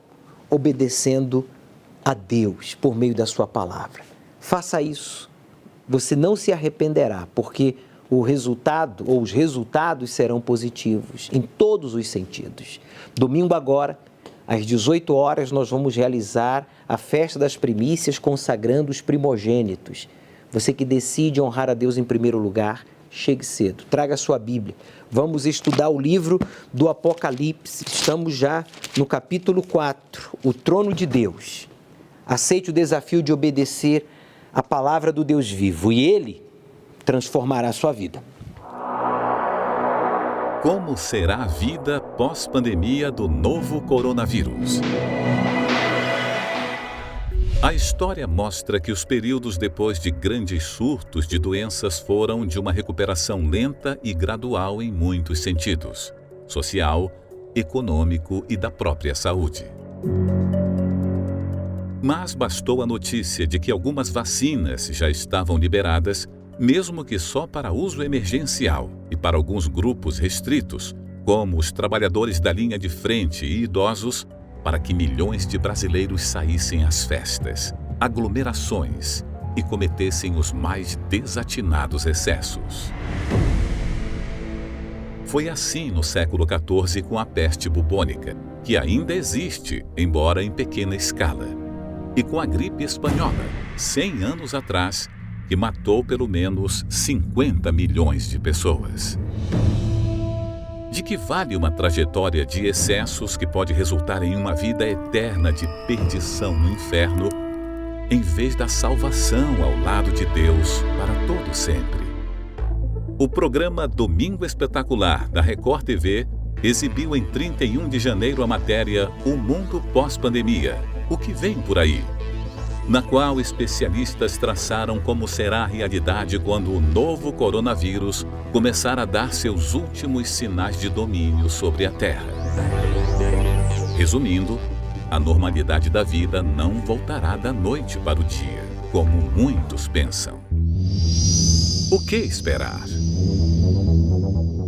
Speaker 4: Obedecendo a Deus por meio da sua palavra. Faça isso. Você não se arrependerá, porque o resultado ou os resultados serão positivos em todos os sentidos. Domingo agora, às 18 horas, nós vamos realizar a festa das primícias consagrando os primogênitos. Você que decide honrar a Deus em primeiro lugar, chegue cedo. Traga a sua Bíblia. Vamos estudar o livro do Apocalipse. Estamos já no capítulo 4, o trono de Deus. Aceite o desafio de obedecer a palavra do Deus vivo e Ele transformará a sua vida.
Speaker 1: Como será a vida pós-pandemia do novo coronavírus? A história mostra que os períodos depois de grandes surtos de doenças foram de uma recuperação lenta e gradual em muitos sentidos: social, econômico e da própria saúde. Mas bastou a notícia de que algumas vacinas já estavam liberadas, mesmo que só para uso emergencial e para alguns grupos restritos, como os trabalhadores da linha de frente e idosos, para que milhões de brasileiros saíssem às festas, aglomerações e cometessem os mais desatinados excessos. Foi assim no século XIV com a peste bubônica, que ainda existe, embora em pequena escala, e com a gripe espanhola, 100 anos atrás, que matou pelo menos 50 milhões de pessoas. De que vale uma trajetória de excessos que pode resultar em uma vida eterna de perdição no inferno, em vez da salvação ao lado de Deus para todo sempre? O programa Domingo Espetacular da Record TV exibiu em 31 de janeiro a matéria O Mundo Pós-Pandemia, o que vem por aí, na qual especialistas traçaram como será a realidade quando o novo coronavírus começar a dar seus últimos sinais de domínio sobre a Terra. Resumindo, a normalidade da vida não voltará da noite para o dia, como muitos pensam. O que esperar?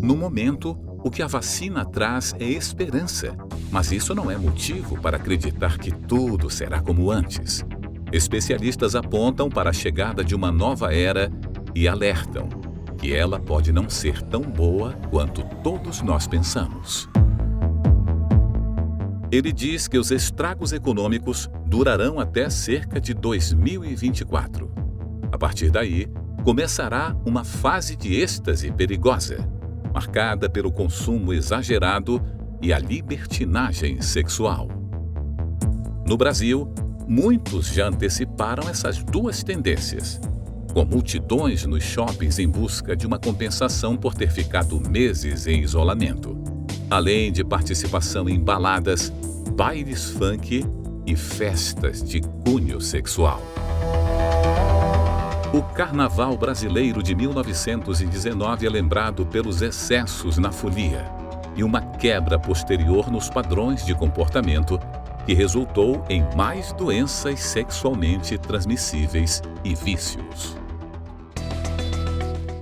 Speaker 1: No momento, o que a vacina traz é esperança, mas isso não é motivo para acreditar que tudo será como antes. Especialistas apontam para a chegada de uma nova era e alertam que ela pode não ser tão boa quanto todos nós pensamos. Ele diz que os estragos econômicos durarão até cerca de 2024. A partir daí, começará uma fase de êxtase perigosa, marcada pelo consumo exagerado e a libertinagem sexual. No Brasil, muitos já anteciparam essas duas tendências, com multidões nos shoppings em busca de uma compensação por ter ficado meses em isolamento, além de participação em baladas, bailes funk e festas de cunho sexual. O Carnaval brasileiro de 1919 é lembrado pelos excessos na folia e uma quebra posterior nos padrões de comportamento que resultou em mais doenças sexualmente transmissíveis e vícios.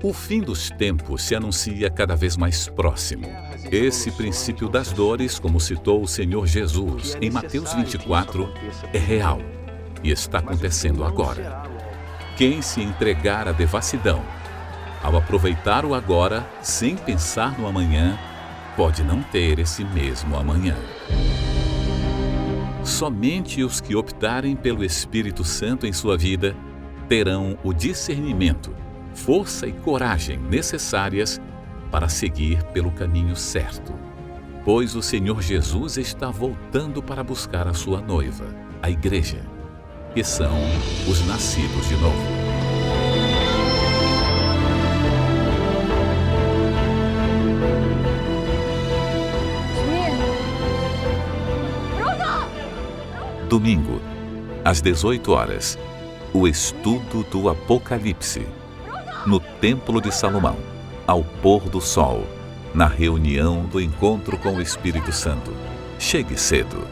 Speaker 1: O fim dos tempos se anuncia cada vez mais próximo. Esse princípio das dores, como citou o Senhor Jesus em Mateus 24, é real e está acontecendo agora. Quem se entregar à devassidão, ao aproveitar o agora sem pensar no amanhã, pode não ter esse mesmo amanhã. Somente os que optarem pelo Espírito Santo em sua vida terão o discernimento, força e coragem necessárias para seguir pelo caminho certo, pois o Senhor Jesus está voltando para buscar a sua noiva, a igreja, que são os nascidos de novo. Domingo, às 18 horas, o estudo do Apocalipse, no Templo de Salomão, ao pôr do sol, na reunião do encontro com o Espírito Santo. Chegue cedo.